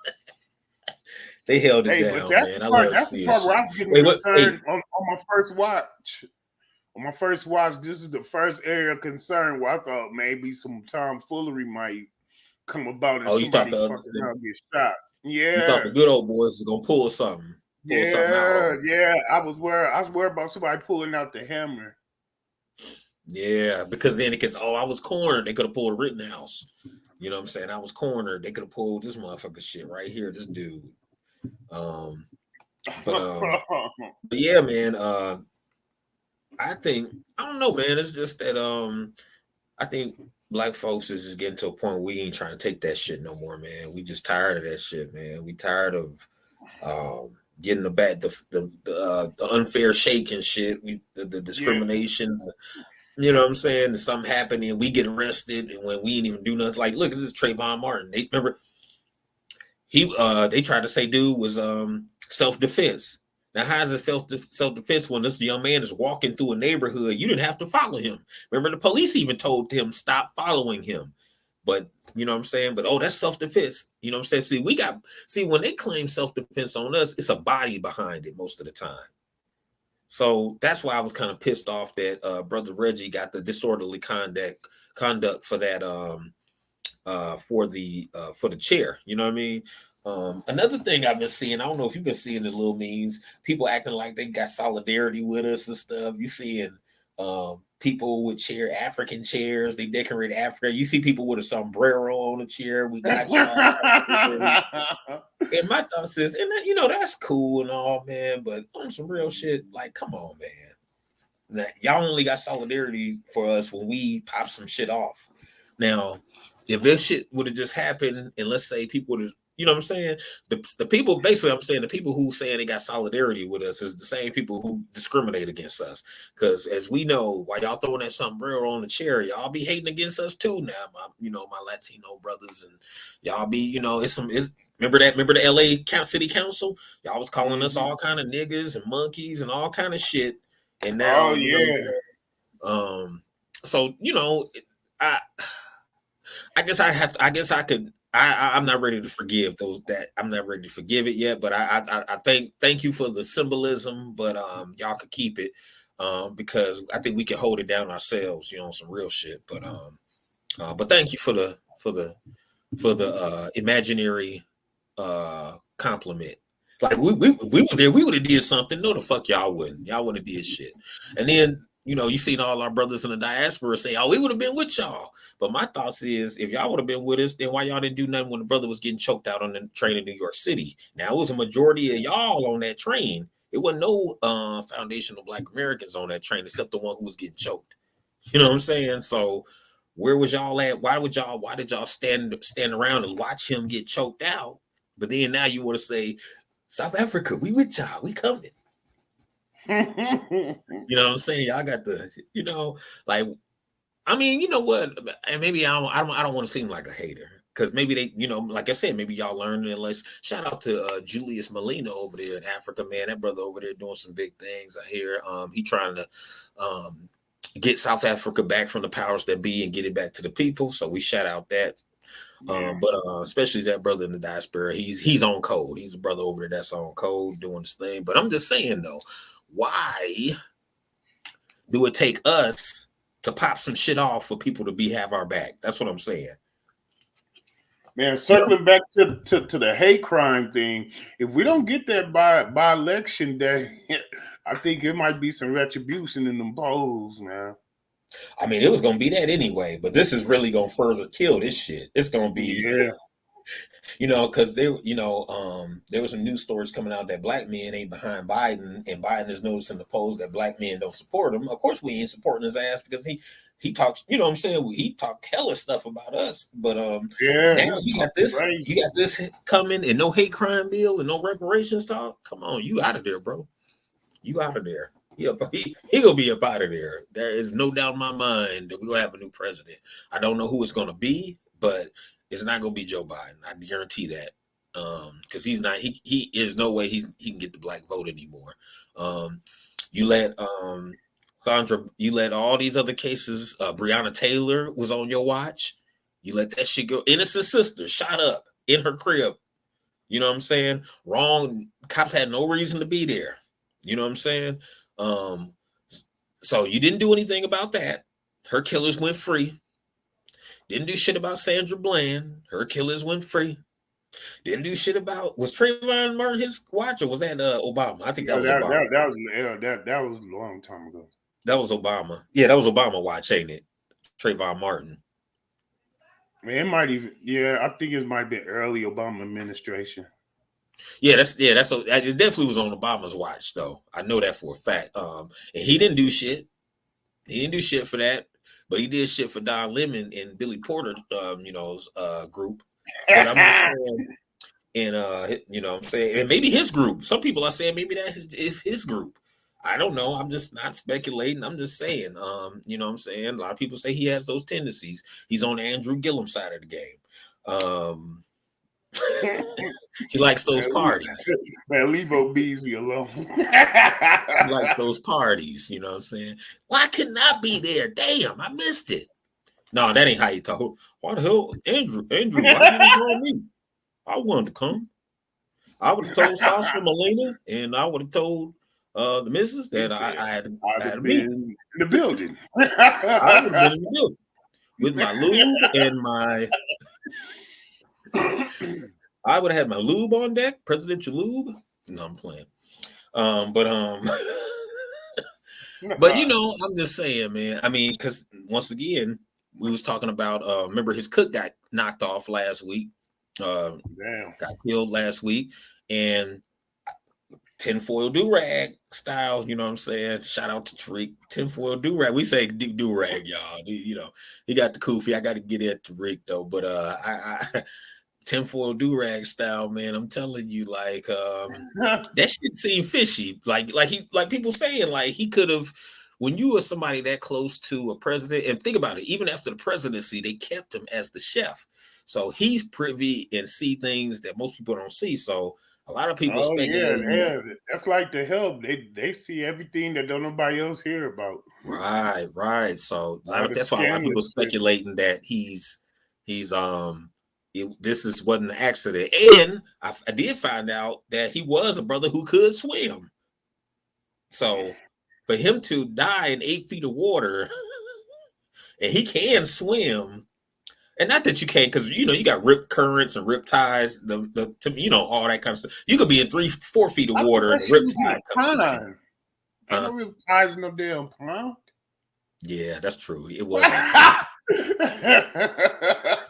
they held it down, man. I love that's the part where I was getting concerned on my first watch. On my first watch, this is the first area of concern where I thought maybe some tomfoolery might come about and somebody fucking get shot. Yeah. You thought the good old boys was gonna pull something. Yeah. I was worried about somebody pulling out the hammer. Yeah, because then it gets, I was cornered. They could have pulled Rittenhouse. You know what I'm saying? I was cornered. They could have pulled this motherfucker shit right here, this dude. But yeah, man. I don't know, man. It's just that I think black folks is just getting to a point where we ain't trying to take that shit no more, man. We just tired of that shit, man. We tired of getting the bad, the unfair shake and shit, the Yeah. discrimination. You know what I'm saying? And something happened and we get arrested, and when we didn't even do nothing. Like, look at this Trayvon Martin. They remember they tried to say dude was self defense. Now, how is it self defense when this young man is walking through a neighborhood? You didn't have to follow him. Remember, the police even told him stop following him. But you know what I'm saying? But oh, that's self defense. You know what I'm saying? See when they claim self defense on us, it's a body behind it most of the time. So that's why I was kind of pissed off that brother Reggie got the disorderly conduct for that for the chair. You know what I mean? Another thing I've been seeing, I don't know if you've been seeing the little memes, people acting like they got solidarity with us and stuff. You seeing people with African chairs, they decorate Africa. You see people with a sombrero on a chair. We got y'all. And my thought is, and that, that's cool and all, man, but on some real shit, like, come on, man. Now, y'all only got solidarity for us when we pop some shit off. Now, if this shit would have just happened, and let's say people would have, you know what I'm saying? The people, basically, I'm saying the people who saying they got solidarity with us is the same people who discriminate against us. Because as we know, while y'all throwing that sombrero on the chair, y'all be hating against us too now, my Latino brothers, and y'all be, it's remember the LA City Council? Y'all was calling us all kind of niggas and monkeys and all kind of shit. And now, Oh yeah. So I guess I'm not ready to forgive those that I'm not ready to forgive it yet, but I thank you for the symbolism, but y'all could keep it because I think we can hold it down ourselves, on some real shit. But thank you for the imaginary compliment. Like we was there, we would have did something. No, the fuck y'all wouldn't. Y'all wouldn't have did shit. And then you seen all our brothers in the diaspora say, "Oh, we would have been with y'all." But my thoughts is, if y'all would have been with us, then why y'all didn't do nothing when the brother was getting choked out on the train in New York City? Now it was a majority of y'all on that train. It wasn't no foundational Black Americans on that train except the one who was getting choked. You know what I'm saying? So where was y'all at? Why did y'all stand around and watch him get choked out? But then now you want to say, South Africa, we with y'all, we coming. You know what I'm saying? Y'all got like, I mean, you know what? And maybe I don't want to seem like a hater. Because maybe they, like I said, maybe y'all learned it. Let's shout out to Julius Molina over there in Africa, man. That brother over there doing some big things. I hear he trying to get South Africa back from the powers that be and get it back to the people. So we shout out that. But especially that brother in the diaspora, he's on code. He's a brother over there that's on code doing this thing. But I'm just saying though, why do it take us to pop some shit off for people to have our back? That's what I'm saying. Man, circling back to the hate crime thing, if we don't get that by election day, I think it might be some retribution in them polls, man. I mean, it was gonna be that anyway, but this is really gonna further kill this shit. It's gonna be, because there was some news stories coming out that Black men ain't behind Biden, and Biden is noticing the polls that Black men don't support him. Of course, we ain't supporting his ass because he talks, you know what I'm saying? He talk hella stuff about us, but now you got this coming, and no hate crime bill and no reparations talk. Come on, you out of there, bro. You out of there. He gonna be up out of there. There is no doubt in my mind that we're gonna have a new president. I don't know who it's gonna be, but it's not gonna be Joe Biden. I guarantee that. Because he's not. He is no way he can get the Black vote anymore. You let Sandra. You let all these other cases. Breonna Taylor was on your watch. You let that shit go. Innocent sister shot up in her crib. You know what I'm saying? Wrong. Cops had no reason to be there. You know what I'm saying? So you didn't do anything about that. Her killers went free. Didn't do shit about Sandra Bland. Her killers went free. Didn't do shit about, was Trayvon Martin his watch, or was that Obama? I think that was Obama. That was a long time ago. That was Obama. Yeah, that was Obama watch, ain't it? Trayvon Martin. I mean, it might even, I think it might be early Obama administration. It definitely was on Obama's watch, though. I know that for a fact. And he didn't do shit. He didn't do shit for that, but he did shit for Don Lemon and Billy Porter, group. But I'm just saying, And you know what I'm saying, and maybe his group. Some people are saying maybe that is his group. I don't know. I'm just not speculating. I'm just saying. You know what I'm saying? A lot of people say he has those tendencies. He's on Andrew Gillum's side of the game. He likes those parties. Man, leave Beasley alone. He likes those parties. You know what I'm saying? Why couldn't I be there? Damn, I missed it. No, that ain't how you talk. Why the hell, Andrew? Why you didn't call me? I wanted to come. I would have told Sasha, Melina, and I would have told the missus that I had a meeting in the building. I would have been in the building with my lube and my. I would have had my lube on deck, presidential lube. No, I'm playing. But you know, I'm just saying, man. I mean, because once again, we was talking about. Remember, his cook got knocked off last week. Got killed last week, and tinfoil do-rag style, you know what I'm saying? Shout out to Tariq. Tinfoil do-rag. We say do-rag, y'all. You know, he got the kufi. I got to get at Tariq though. But I tinfoil do-rag style, man. I'm telling you, like that shit seemed fishy. Like people saying, like he could have. When you are somebody that close to a president, and think about it, even after the presidency, they kept him as the chef. So he's privy and see things that most people don't see. So a lot of people speculate. Yeah, that's like the help. They see everything that don't nobody else hear about. Right. So that's why a lot of people speculating that this wasn't an accident. And I did find out that he was a brother who could swim. So for him to die in 8 feet of water, and he can swim. And not that you can't, because you know you got rip currents and rip tides, you know all that kind of stuff. You could be in 3-4 feet of water and rip tide. Ain't no rip tides in no damn pond. Yeah, that's true. It was.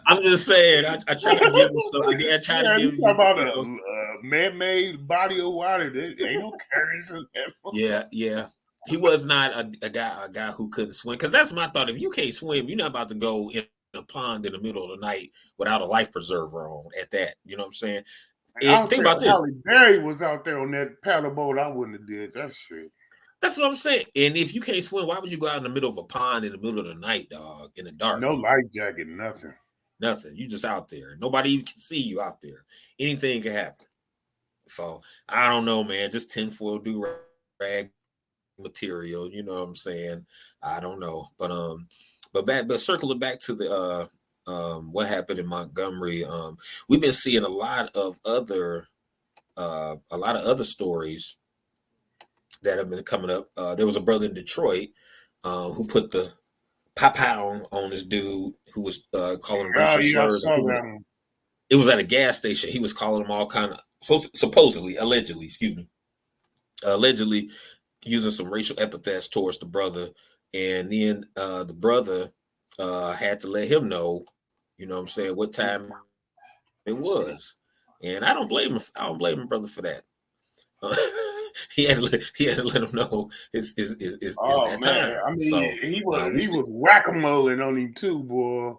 I'm just saying. I try to give him some. I try to give you about a man-made body of water. There ain't no currents in there. Yeah. He was not a guy who couldn't swim. Because that's my thought. If you can't swim, you're not about to go in a pond in the middle of the night without a life preserver on at that. You know what I'm saying? And think about this. Halle Berry was out there on that paddle boat. I wouldn't have did that shit. That's what I'm saying. And if you can't swim, why would you go out in the middle of a pond in the middle of the night, dog, in the dark? No life jacket, nothing. Nothing. You just out there. Nobody even can see you out there. Anything can happen. So I don't know, man. Just tinfoil do-rag material. You know what I'm saying? I don't know. But circling back to the what happened in Montgomery, we've been seeing a lot of other stories that have been coming up. There was a brother in Detroit who put the pow on this dude who was calling him racial slurs. It was at a gas station. He was calling him all kind of allegedly using some racial epithets towards the brother. And then the brother had to let him know, you know what I'm saying, what time it was. And I don't blame him. I don't blame him, brother, for that. He had to let him know it's that time. I mean, so he was whack-a-moling on him too, boy.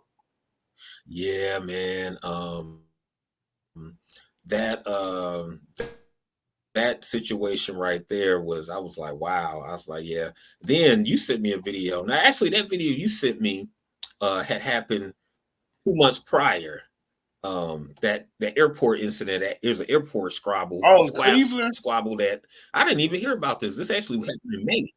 Yeah, man. That situation right there I was like, wow. I was like, yeah. Then you sent me a video. Now, actually, that video you sent me had happened 2 months prior. That airport incident. There's an airport squabble that I didn't even hear about this. This actually happened in May.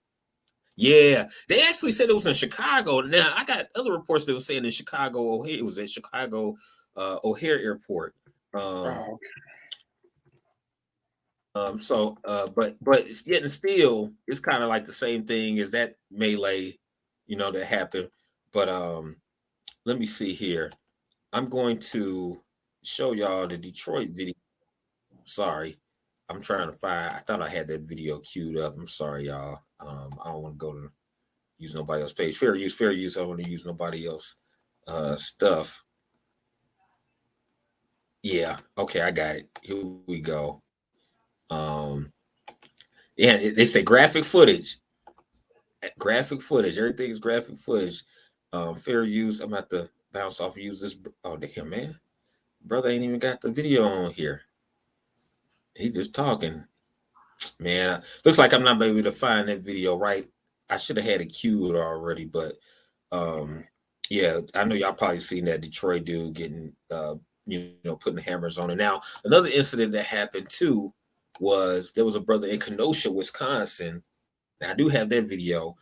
Yeah, they actually said it was in Chicago. Now I got other reports that were saying in Chicago O'Hare. It was at Chicago O'Hare Airport. But it's getting still. It's kind of like the same thing as that melee, you know, that happened. But let me see here. I'm going to show y'all the Detroit video. Sorry, I'm trying to find. I thought I had that video queued up. I'm sorry, y'all. I don't want to go to use nobody else's page. Fair use. I don't want to use nobody else stuff. Yeah. Okay, I got it. Here we go. Yeah, they say graphic footage. Everything is graphic footage. Fair use. I'm about to bounce off use this. Oh damn, man. Brother ain't even got the video on here. He just talking. Man, looks like I'm not able to find that video right. I should have had it queued already, but yeah, I know y'all probably seen that Detroit dude getting putting hammers on it. Now, another incident that happened too was there was a brother in Kenosha, Wisconsin. Now I do have that video.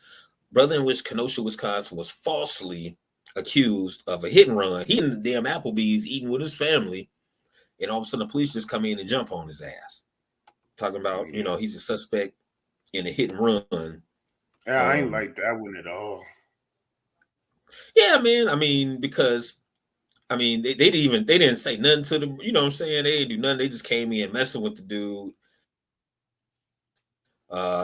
Brother in which Kenosha, Wisconsin was falsely accused of a hit and run. He in the damn Applebee's eating with his family, and all of a sudden the police just come in and jump on his ass. Talking about, he's a suspect in a hit and run. Yeah, I ain't like that one at all. Yeah, man. I mean, because they didn't say nothing to the, you know what I'm saying? They didn't do nothing. They just came in messing with the dude.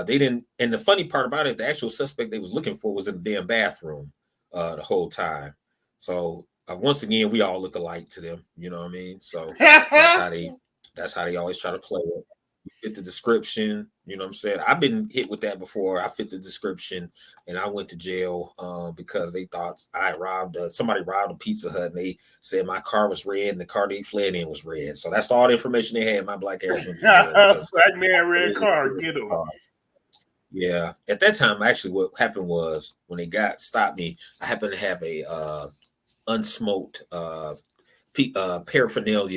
They didn't, and the funny part about it, the actual suspect they was looking for was in the damn bathroom the whole time. So once again, we all look alike to them. You know what I mean? So that's how they always try to play it. Fit the description, you know what I'm saying? I've been hit with that before. I fit the description and I went to jail because they thought somebody robbed a Pizza Hut, and they said my car was red and the car they fled in was red. So that's all the information they had. My black ass went to jail. Black man, red car, get him. Yeah. At that time, actually, what happened was when they stopped me, I happened to have a unsmoked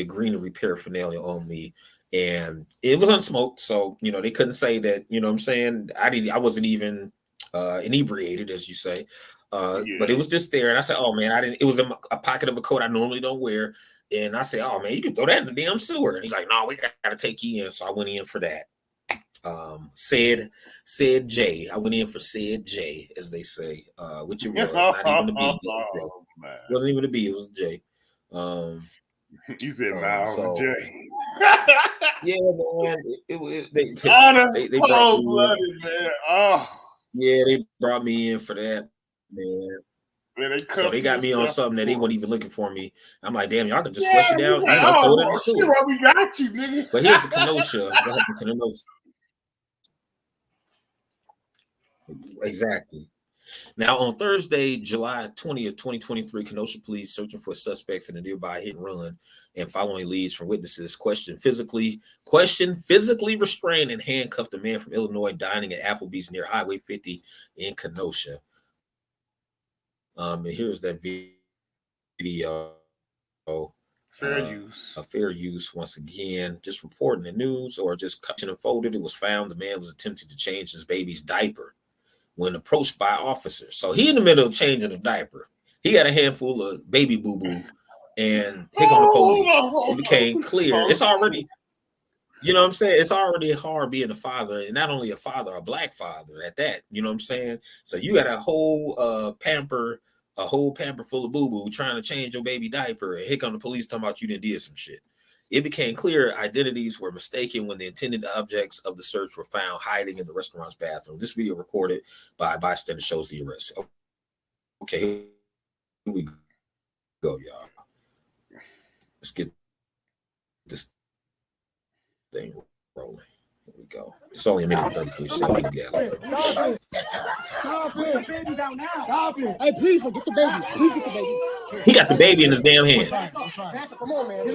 greenery paraphernalia on me. And it was unsmoked, so they couldn't say that. You know what I'm saying? I wasn't even inebriated, as you say, but it was just there. And I said, "Oh man, I didn't." It was in a pocket of a coat I normally don't wear, and I said, "Oh man, you can throw that in the damn sewer." And he's like, "No, we got to take you in." So I went in for that. Said J. I went in for said J, as they say, which it was not even a B. It wasn't even a B. It was a J. You said Miles J. Yeah, man. They cold-blooded, man. Oh. Yeah, they brought me in for that, man. So they got me on something that they weren't even looking for me. I'm like, damn, y'all can just flush it down. Like, throw it in the sewer. We got you, nigga. But here's the Kenosha. Exactly. Now, on Thursday, July 20th, 2023, Kenosha police searching for suspects in a nearby hit and run and following leads from witnesses questioned physically restrained and handcuffed a man from Illinois dining at Applebee's near Highway 50 in Kenosha. And here's that video. Fair use once again, just reporting the news or just cutting and folded. It was found the man was attempting to change his baby's diaper when approached by officers. So he in the middle of changing the diaper. He got a handful of baby boo-boo, and here come the police. It became clear. It's already, you know what I'm saying? It's already hard being a father, and not only a father, a black father at that. You know what I'm saying? So you got a whole pamper full of boo-boo trying to change your baby diaper, and here come the police talking about you did some shit. It became clear identities were mistaken when the intended objects of the search were found hiding in the restaurant's bathroom. This video recorded by a bystander shows the arrest. Okay, here we go, y'all. Let's get this thing rolling. Here we go. It's only a minute and 33 seconds. Stop it. Baby down now. Stop it. Hey, please get the baby. Please get the baby. He got the baby in his damn hand. Come on, man.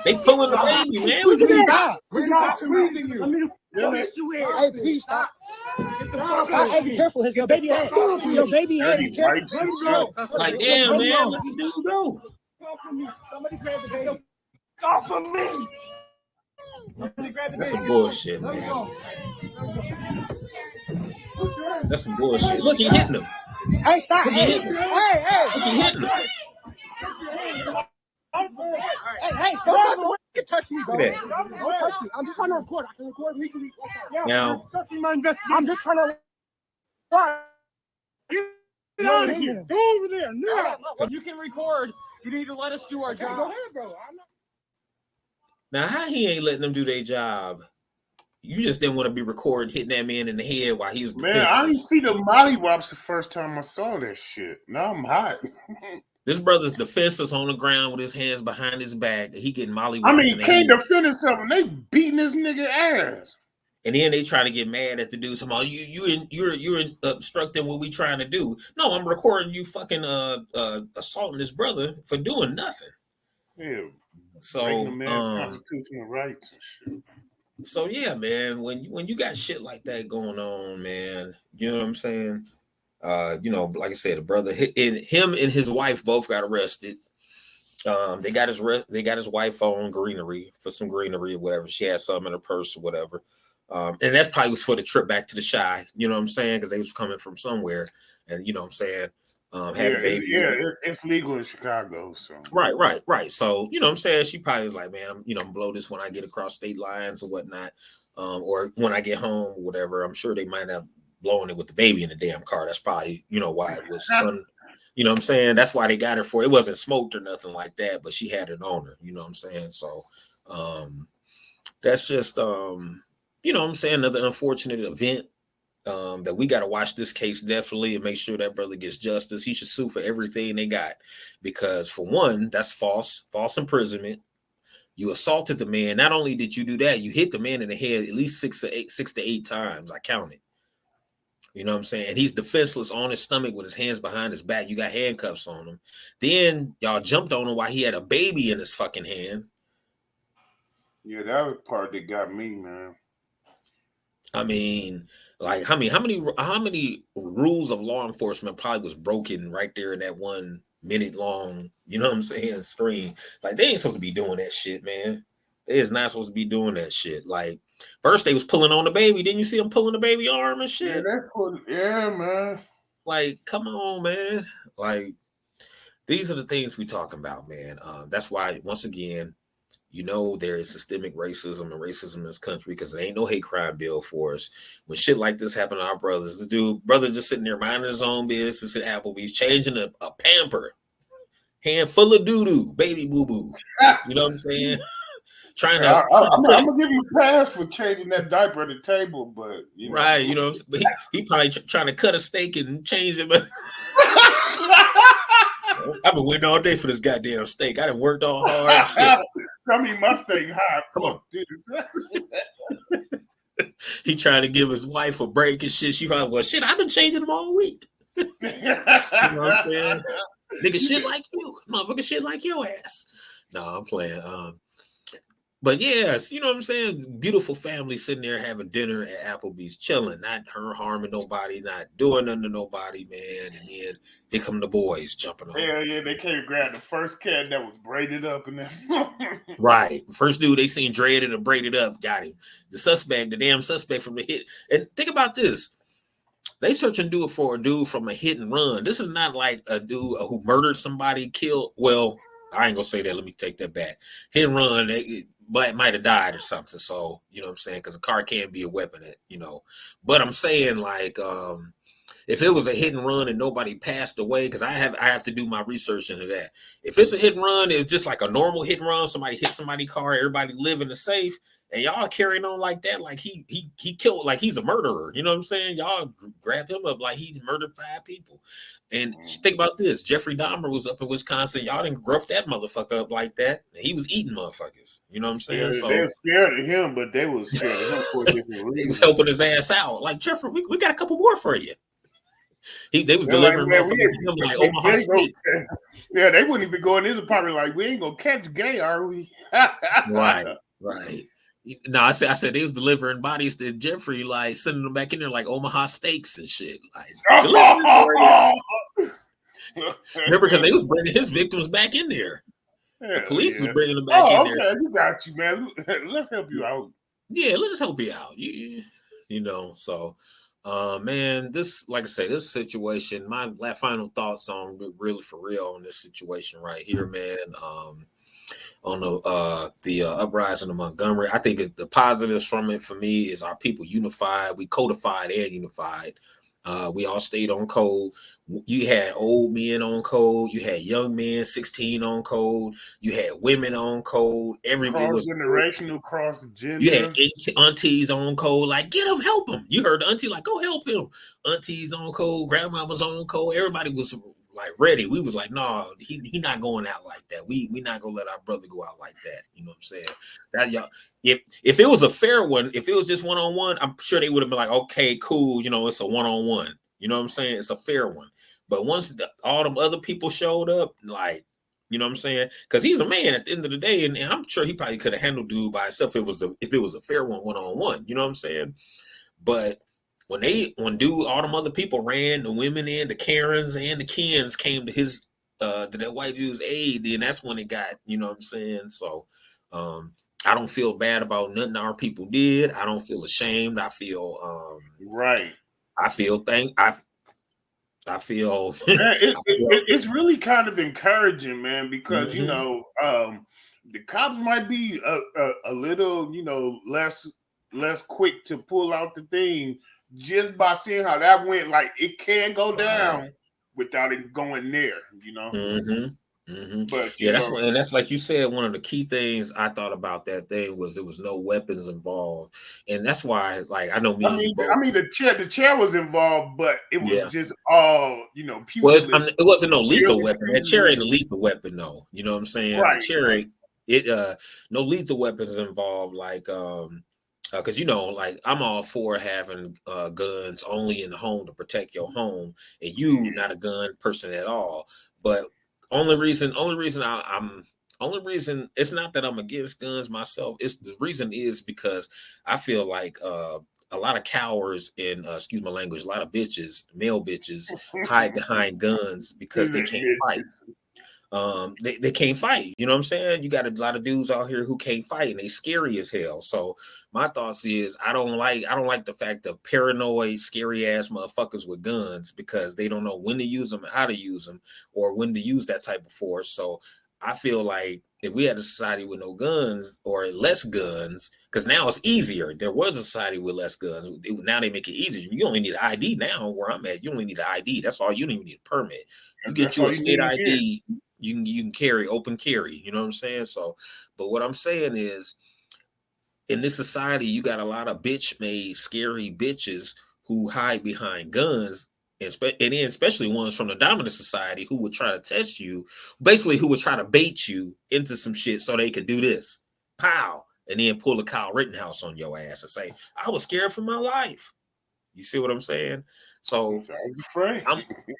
They pulling the baby, man. Look at that. We're not squeezing you. Hey, please stop. Hey, be careful. Your baby head. Your baby head. Be careful. Like, damn, man. Let the dude go. Somebody grab the baby. Go for me. That's some bullshit, man. That's some bullshit. Look, he hitting him. Hey, stop. Look, he hitting him. Hey. Look, he hitting him. Hey, don't touch me, bro. Don't touch me. I'm just trying to record. I can record legally. Now, I'm just trying to. Get out of here. Go over there. No. So you can record. You need to let us do our job. Go ahead, bro. Now, how he ain't letting them do their job? You just didn't want to be recording hitting that man in the head while he was defenseless. Man, I didn't see the Molly Wops the first time I saw that shit. Now I'm hot. This brother's defenseless on the ground with his hands behind his back. He getting Molly Wops. I mean, can't defend himself, and they beating this nigga ass. And then they try to get mad at the dude. Somehow you're obstructing what we trying to do. No, I'm recording you fucking assaulting this brother for doing nothing. Yeah. So, Breaking the man's constitutional rights and shit. So yeah, man, when you got shit like that going on, man, you know what I'm saying? Like I said, the brother, him and his wife both got arrested. They got his wife on greenery for some greenery or whatever. She had some in her purse or whatever. And that probably was for the trip back to the Shy, you know what I'm saying? Because they was coming from somewhere, and you know what I'm saying, had a baby. It's legal in Chicago, so Right. So you know what I'm saying, she probably was like, man, I'm blow this when I get across state lines or whatnot, or when I get home or whatever. I'm sure they might have blown it with the baby in the damn car. That's probably why it was you know what I'm saying? That's why they got her for it. Wasn't smoked or nothing like that, but she had it on her, you know what I'm saying? So that's just you know what I'm saying, another unfortunate event. That we got to watch this case definitely and make sure that brother gets justice. He should sue for everything they got, because for one, that's false imprisonment. You assaulted the man. Not only did you do that, you hit the man in the head at least 6 to 8 times. I counted. You know what I'm saying? And he's defenseless on his stomach with his hands behind his back. You got handcuffs on him. Then y'all jumped on him while he had a baby in his fucking hand. Yeah, that was part that got me, man. I mean, like how many rules of law enforcement probably was broken right there in that 1 minute long, you know what I'm saying, screen. Like they ain't supposed to be doing that shit, man. They is not supposed to be doing that shit. Like first they was pulling on the baby. Didn't you see them pulling the baby arm and shit? Yeah, man. Like, come on, man. Like these are the things we talking about, man. That's why once again, there is systemic racism in this country because there ain't no hate crime bill for us. When shit like this happen to our brothers, the brother just sitting there minding his own business at Applebee's, changing a pamper, hand full of doo-doo, baby boo-boo. You know what I'm saying? I'm gonna give him a pass for changing that diaper at the table, but right, you know what I'm saying? He probably trying to cut a steak and change it. I've been waiting all day for this goddamn steak. I done worked all hard. Shit. I mean, my steak hot. Come on. He trying to give his wife a break and shit. She like, well, shit, I've been changing them all week. You know what I'm saying? Nigga, shit like you. Motherfucker, shit like your ass. No, I'm playing. But yes, you know what I'm saying? Beautiful family sitting there having dinner at Applebee's, chilling, not her harming nobody, not doing nothing to nobody, man. And then here come the boys jumping on. Yeah, they came and grabbed the first cat that was braided up and then right. First dude they seen dreaded and braided up, got him. The damn suspect from the hit. And think about this. They search and do it for a dude from a hit and run. This is not like a dude who murdered somebody, killed. Well, I ain't gonna say that. Let me take that back. Hit and run. Might have died or something. So, you know what I'm saying? Because a car can't be a weapon, But I'm saying, like, if it was a hit and run and nobody passed away, because I have to do my research into that. If it's a hit and run, it's just like a normal hit and run. Somebody hit somebody's car, everybody live in the safe, and y'all carrying on like that, like he killed, like he's a murderer. You know what I'm saying? Y'all grab him up like he murdered 5 people. And think about this: Jeffrey Dahmer was up in Wisconsin. Y'all didn't rough that motherfucker up like that. He was eating motherfuckers. You know what I'm saying? Yeah, so, they were scared of him, but they was scared of him for a different reason. He was helping his ass out. Like, Jeffrey, we got a couple more for you. They was delivering motherfuckers like Omaha Steak. Yeah, they wouldn't even go in his apartment like, we ain't gonna catch gay, are we? Right. No, I said they was delivering bodies to Jeffrey, like sending them back in there like Omaha Steaks and shit. Like, remember, because they was bringing his victims back in there. Yeah, the police was bringing them back in there. Okay, we got you, man. Let's help you out. Yeah, let's help you out. So. Man, this, like I say, this situation, my final thoughts on really for real on this situation right here, man. On the uprising of Montgomery, I think the positives from it for me is our people unified. We codified and unified. We all stayed on code. You had old men on code. You had young men, 16 on code. You had women on code. Everybody was generational, cross gender. You had aunties on code. Like, get him, help him. You heard the auntie like, go help him. Aunties on code. Grandma was on code. Everybody was like ready. We was like, no, he not going out like that. We not gonna let our brother go out like that. You know what I'm saying? That y'all. If it was a fair one, if it was just one-on-one, I'm sure they would have been like, okay, cool. It's a one-on-one. You know what I'm saying? It's a fair one. But once all them other people showed up, like, You know what I'm saying? Because he's a man at the end of the day, and I'm sure he probably could have handled dude by himself if it was a fair one-on-one. You know what I'm saying? But when all them other people ran, the women and the Karens and the Kens came to his to that white dude's aid, then that's when it got, you know what I'm saying? So I don't feel bad about nothing our people did. I don't feel ashamed. I feel right. I feel I feel, man, it's really kind of encouraging, man, because you know, the cops might be a little, you know, less quick to pull out the thing just by seeing how that went. Like it can go down without it going there, you know. But yeah, that's like you said. One of the key things I thought about that thing was there was no weapons involved, and that's why, like, I know me. I mean, the chair was involved, but it was just all, you know. Well, it wasn't no lethal weapon. That chair ain't a lethal weapon, though. You know what I'm saying? Right. The chair ain't no lethal weapons involved, like because you know, like I'm all for having guns only in the home to protect your home, and you not a gun person at all, but. Only reason it's not that I'm against guns myself. It's the reason is because I feel like a lot of cowards and excuse my language, a lot of bitches, male bitches, hide behind guns because they can't fight. They can't fight. You know what I'm saying? You got a lot of dudes out here who can't fight and they scary as hell. So my thoughts is I don't like the fact that paranoid, scary ass motherfuckers with guns because they don't know when to use them, how to use them, or when to use that type of force. So I feel like if we had a society with no guns or less guns, because now it's easier. There was a society with less guns. Now they make it easier. You only need an ID now where I'm at. You only need an ID. That's all. You don't even need a permit. You get you a state ID. You can carry, open carry, you know what I'm saying? So, but what I'm saying is, in this society, you got a lot of bitch-made, scary bitches who hide behind guns, and then especially ones from the dominant society who would try to test you, basically who would try to bait you into some shit so they could do this, pow, and then pull a Kyle Rittenhouse on your ass and say, I was scared for my life. You see what I'm saying? So I was afraid.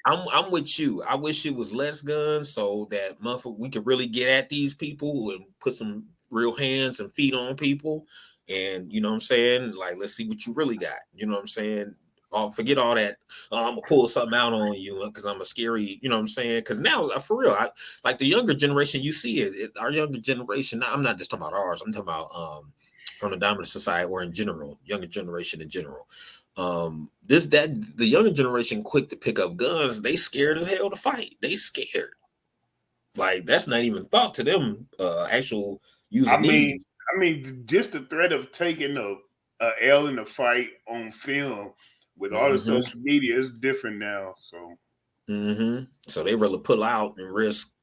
I'm with you. I wish it was less guns so that we could really get at these people and put some real hands and feet on people. And you know what I'm saying? Like, let's see what you really got. You know what I'm saying? Forget all that. I'm gonna pull something out on you because I'm a scary. You know what I'm saying? Because now, for real, like the younger generation, you see it. Our younger generation. Now, I'm not just talking about ours. I'm talking about from the dominant society or in general, younger generation in general. The younger generation quick to pick up guns, they scared as hell to fight. They scared. Like that's not even thought to them actual using these. I mean, just the threat of taking a L in the fight on film with all the social media is different now. So so they rather pull out and risk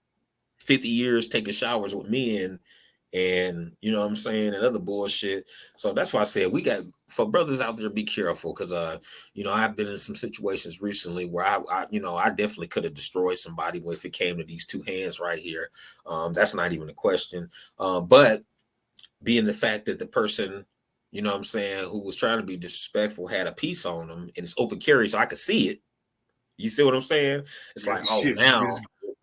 50 years taking showers with men and you know what I'm saying, and other bullshit. So that's why I said we got for brothers out there, be careful because you know, I've been in some situations recently where I you know, I definitely could have destroyed somebody if it came to these two hands right here. That's not even a question. But being the fact that the person, you know what I'm saying, who was trying to be disrespectful had a piece on them and it's open carry so I could see it. You see what I'm saying? It's like, oh, now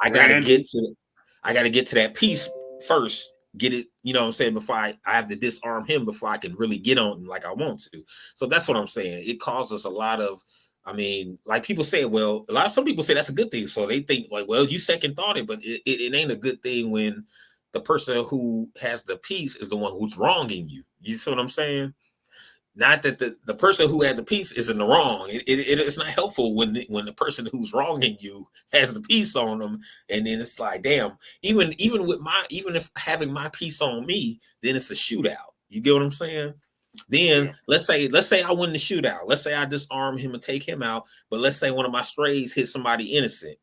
I gotta get to that piece first. Get it, you know what I'm saying, before I have to disarm him before I can really get on him like I want to. So that's what I'm saying. It causes a lot of, I mean, like people say, well, some people say that's a good thing. So they think like, well, you second thought it, but it ain't a good thing when the person who has the piece is the one who's wronging you. You see what I'm saying? Not that the person who had the piece is in the wrong. It's not helpful when the person who's wronging you has the piece on them, and then it's like, damn. Even if having my piece on me, then it's a shootout. You get what I'm saying? Then let's say I win the shootout. Let's say I disarm him and take him out, but let's say one of my strays hit somebody innocent.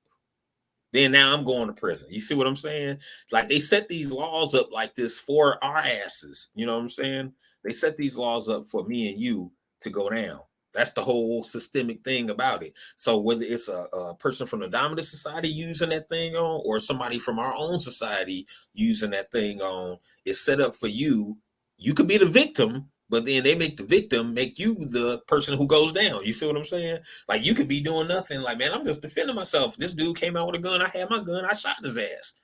Then now I'm going to prison. You see what I'm saying? Like they set these laws up like this for our asses. You know what I'm saying? They set these laws up for me and you to go down. That's the whole systemic thing about it. So whether it's a person from the dominant society using that thing on or somebody from our own society using that thing on, it's set up for you. You could be the victim, but then they make the victim make you the person who goes down. You see what I'm saying? Like you could be doing nothing. Like, man, I'm just defending myself. This dude came out with a gun. I had my gun. I shot his ass.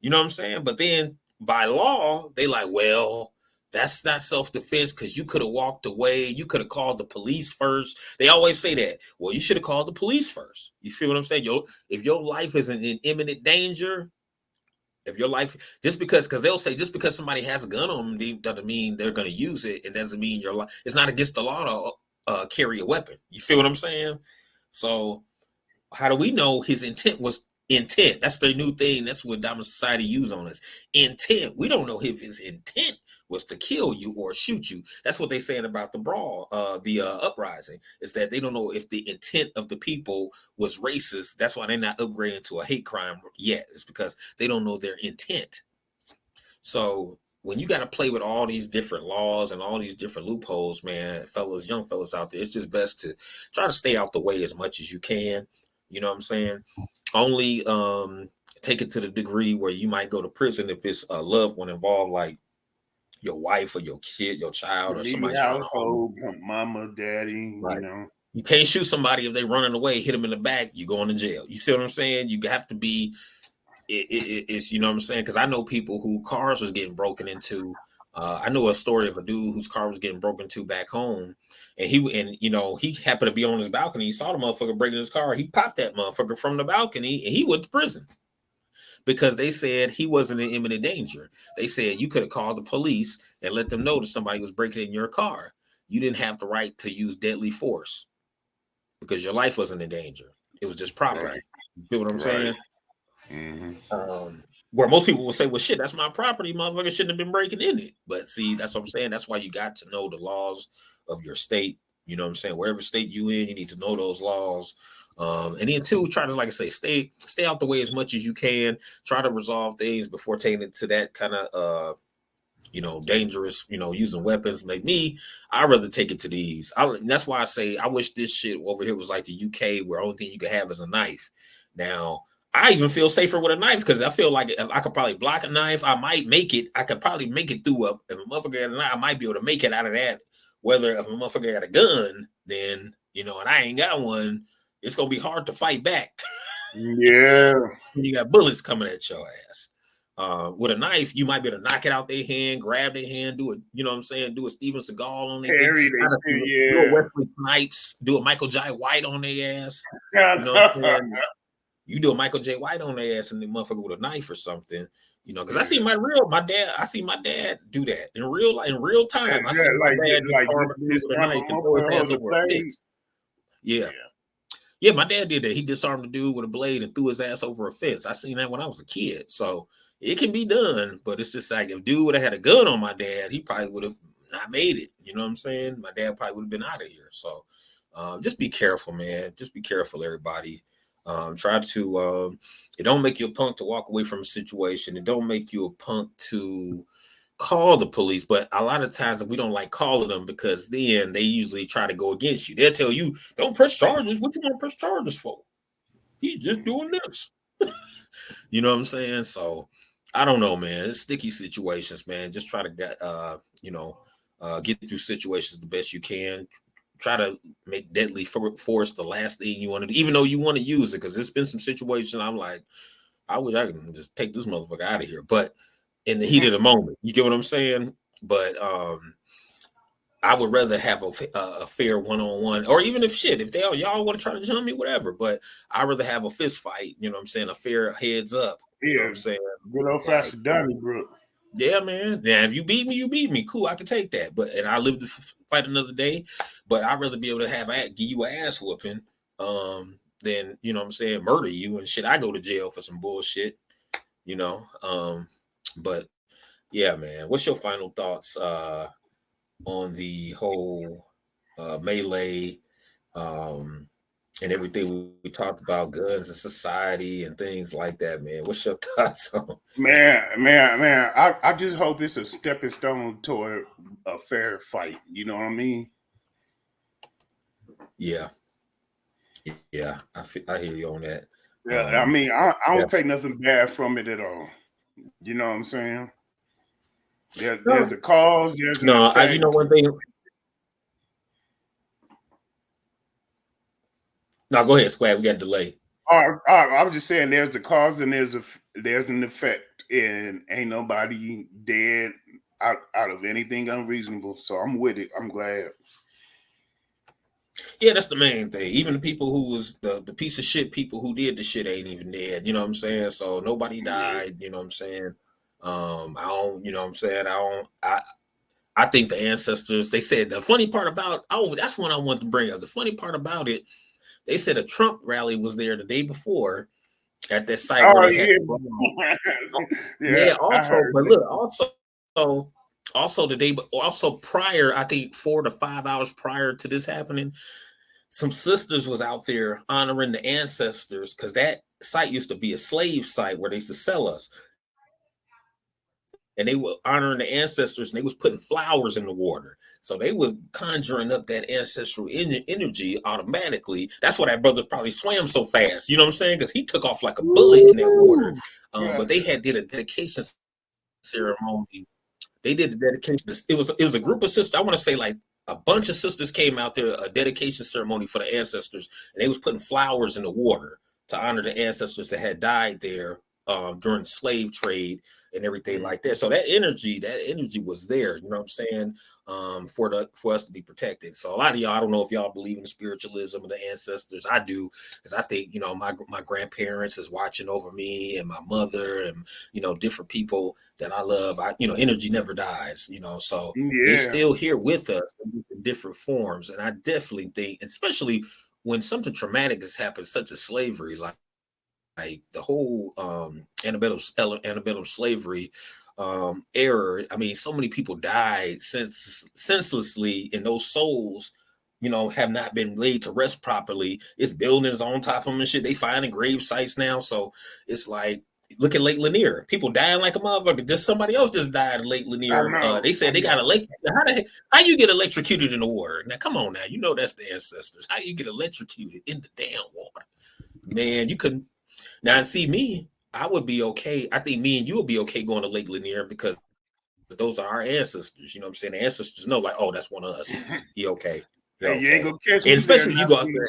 You know what I'm saying? But then by law, they like, well, that's not self-defense because you could have walked away. You could have called the police first. They always say that. Well, you should have called the police first. You see what I'm saying? If your life is in imminent danger, if your life, because they'll say just because somebody has a gun on them doesn't mean they're going to use it. It doesn't mean your life. It's not against the law to carry a weapon. You see what I'm saying? So how do we know his intent was intent? That's the new thing. That's what Dominant Society use on us. Intent. We don't know if his intent was to kill you or shoot you. That's what they're saying about the brawl, the uprising, is that they don't know if the intent of the people was racist. That's why they're not upgrading to a hate crime yet. It's because they don't know their intent. So when you got to play with all these different laws and all these different loopholes, man, fellas, young fellas out there, it's just best to try to stay out the way as much as you can. You know what I'm saying? Only take it to the degree where you might go to prison if it's a loved one involved, like your wife or your kid, your child, or somebody's household, mama, daddy, right. You know. You can't shoot somebody if they're running away, hit them in the back, you going to jail. You see what I'm saying? You have to be, it's, you know what I'm saying? Because I know people who cars was getting broken into. I know a story of a dude whose car was getting broken into back home. And he happened to be on his balcony. He saw the motherfucker breaking his car. He popped that motherfucker from the balcony and he went to prison. Because they said he wasn't in imminent danger. They said you could have called the police and let them know that somebody was breaking in your car. You didn't have the right to use deadly force because your life wasn't in danger. It was just property. Right. You feel what I'm saying? Mm-hmm. Where most people will say, well, shit, that's my property. Motherfucker shouldn't have been breaking in it. But see, that's what I'm saying. That's why you got to know the laws of your state. You know what I'm saying? Wherever state you in, you need to know those laws. And then too, try to, like I say, stay out the way as much as you can. Try to resolve things before taking it to that kind of, dangerous, using weapons. Like me, I'd rather take it to these. That's why I say I wish this shit over here was like the UK, where only thing you can have is a knife. Now, I even feel safer with a knife because I feel like if I could probably block a knife, I might make it. I could probably make it through if a motherfucker had a knife, I might be able to make it out of that. Whether if a motherfucker had a gun, then, and I ain't got one, it's going to be hard to fight back. Yeah. You got bullets coming at your ass. With a knife, you might be able to knock it out their hand, grab their hand, do it, you know what I'm saying? Do a Steven Seagal on their hand. Do a Wesley Snipes, do a Michael J. White on their ass. You know what I'm saying? You do a Michael J. White on their ass and the motherfucker with a knife or something, because I see my dad do that in real time. I see my dad with a knife and throw his ass over a fence. Yeah, my dad did that. He disarmed a dude with a blade and threw his ass over a fence. I seen that when I was a kid. So it can be done, but it's just like if dude would have had a gun on my dad, he probably would have not made it. You know what I'm saying? My dad probably would have been out of here. So just be careful, man. Just be careful, everybody. Try to it don't make you a punk to walk away from a situation. It don't make you a punk to call the police, but a lot of times we don't like calling them because then they usually try to go against you. They'll tell you, don't press charges. What you want to press charges for? He's just doing this. You know what I'm saying? So I don't know, man. It's sticky situations, man. Just try to get through situations the best you can. Try to make deadly force the last thing you want to do, even though you want to use it, because there's been some situations I'm like, I wish I could just take this motherfucker out of here. But in the heat of the moment, you get what I'm saying? But I would rather have a fair one-on-one, or even if y'all want to try to jump me, whatever. But I'd rather have a fist fight, you know what I'm saying? A fair heads up. You know what I'm saying? Good old fashioned Donnybrook. Yeah, man. Now, if you beat me, you beat me. Cool, I can take that. And I live to fight another day. But I'd rather be able to give you an ass whooping than, you know what I'm saying, murder you and shit. I go to jail for some bullshit, But yeah, man. What's your final thoughts on the whole melee and everything we talked about, guns and society and things like that, man? What's your thoughts on? Man. I just hope it's a stepping stone toward a fair fight. You know what I mean? Yeah. I hear you on that. Yeah, I mean, I don't take nothing bad from it at all. You know what I'm saying? There's the cause. There's one thing. No, go ahead, Squad. We got a delay. I was just saying, there's a cause and there's an effect, and ain't nobody dead out of anything unreasonable. So I'm with it. I'm glad. Yeah, that's the main thing. Even the people who was the piece of shit people who did the shit ain't even dead. You know what I'm saying? So nobody died. You know what I'm saying? I don't. You know what I'm saying? I think the ancestors. They said the funny part about that's one I want to bring up. The funny part about it, they said a Trump rally was there the day before at that site where Oh they had. yeah. Also, but look, also the day, but also prior, I think 4 to 5 hours prior to this happening, some sisters was out there honoring the ancestors because that site used to be a slave site where they used to sell us, and they were honoring the ancestors, and they was putting flowers in the water. So they were conjuring up that ancestral energy automatically. That's why that brother probably swam so fast. You know what I'm saying? Because he took off like a bullet in that water. But they did a dedication ceremony. They did the dedication. It was a group of sisters. I want to say like a bunch of sisters came out there, a dedication ceremony for the ancestors, and they was putting flowers in the water to honor the ancestors that had died there during the slave trade and everything like that. So that energy was there. You know what I'm saying? For us to be protected. So a lot of y'all, I don't know if y'all believe in spiritualism of the ancestors. I do, because I think, you know, my grandparents is watching over me, and my mother, and, you know, different people that I love. Energy never dies, you know, so they still here with us in different forms. And I definitely think, especially when something traumatic has happened, such as slavery, like the whole antebellum slavery era. I mean, so many people died senselessly, and those souls, you know, have not been laid to rest properly. It's buildings on top of them and shit. They finding grave sites now. So it's like, look at Lake Lanier. People dying like a motherfucker. Just somebody else just died in Lake Lanier. They said they got how you get electrocuted in the water? Now come on now. You know that's the ancestors. How you get electrocuted in the damn water? Man, you couldn't. Now, see me, I would be okay. I think me and you would be okay going to Lake Lanier because those are our ancestors. You know what I'm saying? The ancestors know, like, oh, that's one of us. He okay. Hey, you ain't gonna catch me. And especially if you go out there.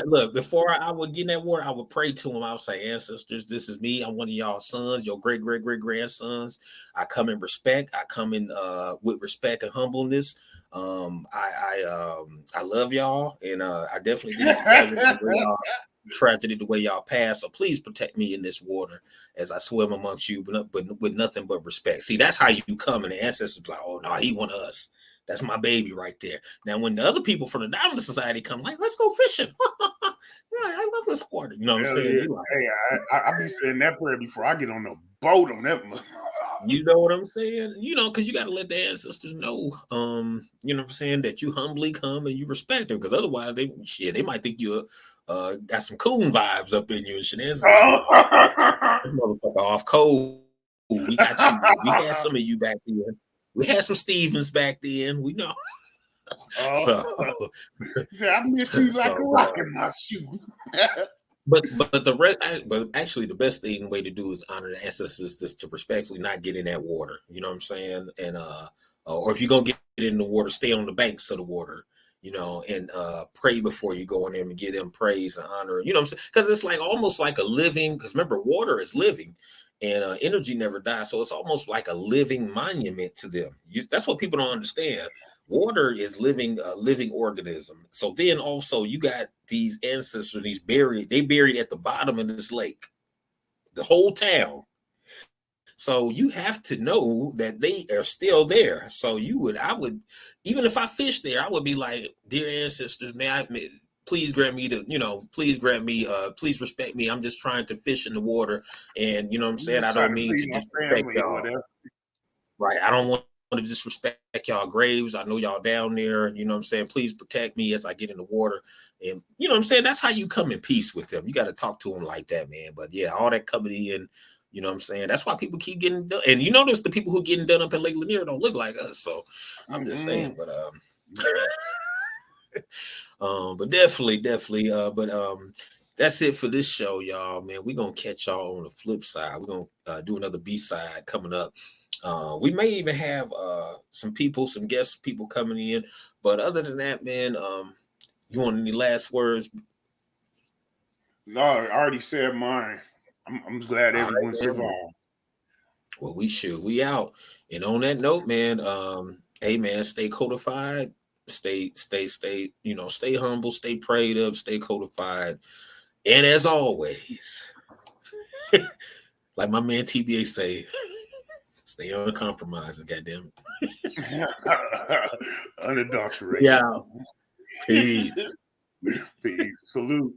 Look, before I would get in that water, I would pray to him. I would say, ancestors, this is me. I'm one of y'all sons, your great grandsons. I come in respect. I come in with respect and humbleness. I love y'all, and I definitely think it's tragedy the way y'all pass. So please protect me in this water as I swim amongst you, but with nothing but respect. See, that's how you come, and the ancestors like, oh no, he one of us. That's my baby right there. Now, when the other people from the Diamond Society come, like, let's go fishing. Yeah, I love this water. You know what I'm saying? Yeah. Like, hey, I be saying that prayer before I get on the boat on that. You know what I'm saying? You know, because you got to let the ancestors know, you know what I'm saying, that you humbly come and you respect them. Because otherwise, they might think you got some coon vibes up in you and shit. This motherfucker off cold. We got you. We had some of you back then. We had some Stevens back then. We know. So I miss you like a rock in my shoe. But actually the best way to do is honor the ancestors, just to respectfully not get in that water. You know what I'm saying? And or if you're gonna get in the water, stay on the banks of the water. You know, and pray before you go in there and give them praise and honor. You know what I'm saying? Because it's like almost like a living. Because remember, water is living. And energy never dies, so it's almost like a living monument to them. That's what people don't understand. Water is living organism. So then also you got these ancestors, they buried at the bottom of this lake, the whole town. So you have to know that they are still there. So I would, even if I fish there, I would be like, dear ancestors, please grant me please respect me. I'm just trying to fish in the water. And you know what I'm saying? I don't mean to disrespect y'all. Right. I don't want to disrespect y'all graves. I know y'all down there. You know what I'm saying? Please protect me as I get in the water. And you know what I'm saying? That's how you come in peace with them. You got to talk to them like that, man. But yeah, all that coming in, you know what I'm saying? That's why people keep getting done. And you notice the people who getting done up in Lake Lanier don't look like us. So I'm just saying, but but definitely, that's it for this show, y'all, man. We're gonna catch y'all on the flip side. We're gonna do another B-side coming up. We may even have some guest people coming in, but other than that, man, You want any last words? No, I already said mine. I'm glad everyone survived. Well, we out. And on that note, man, hey man, stay codified, stay, stay humble, stay prayed up, stay codified. And as always, like my man TBA say, stay uncompromising, goddamn it. Unadulterated. Yeah. Peace. Peace. Salute.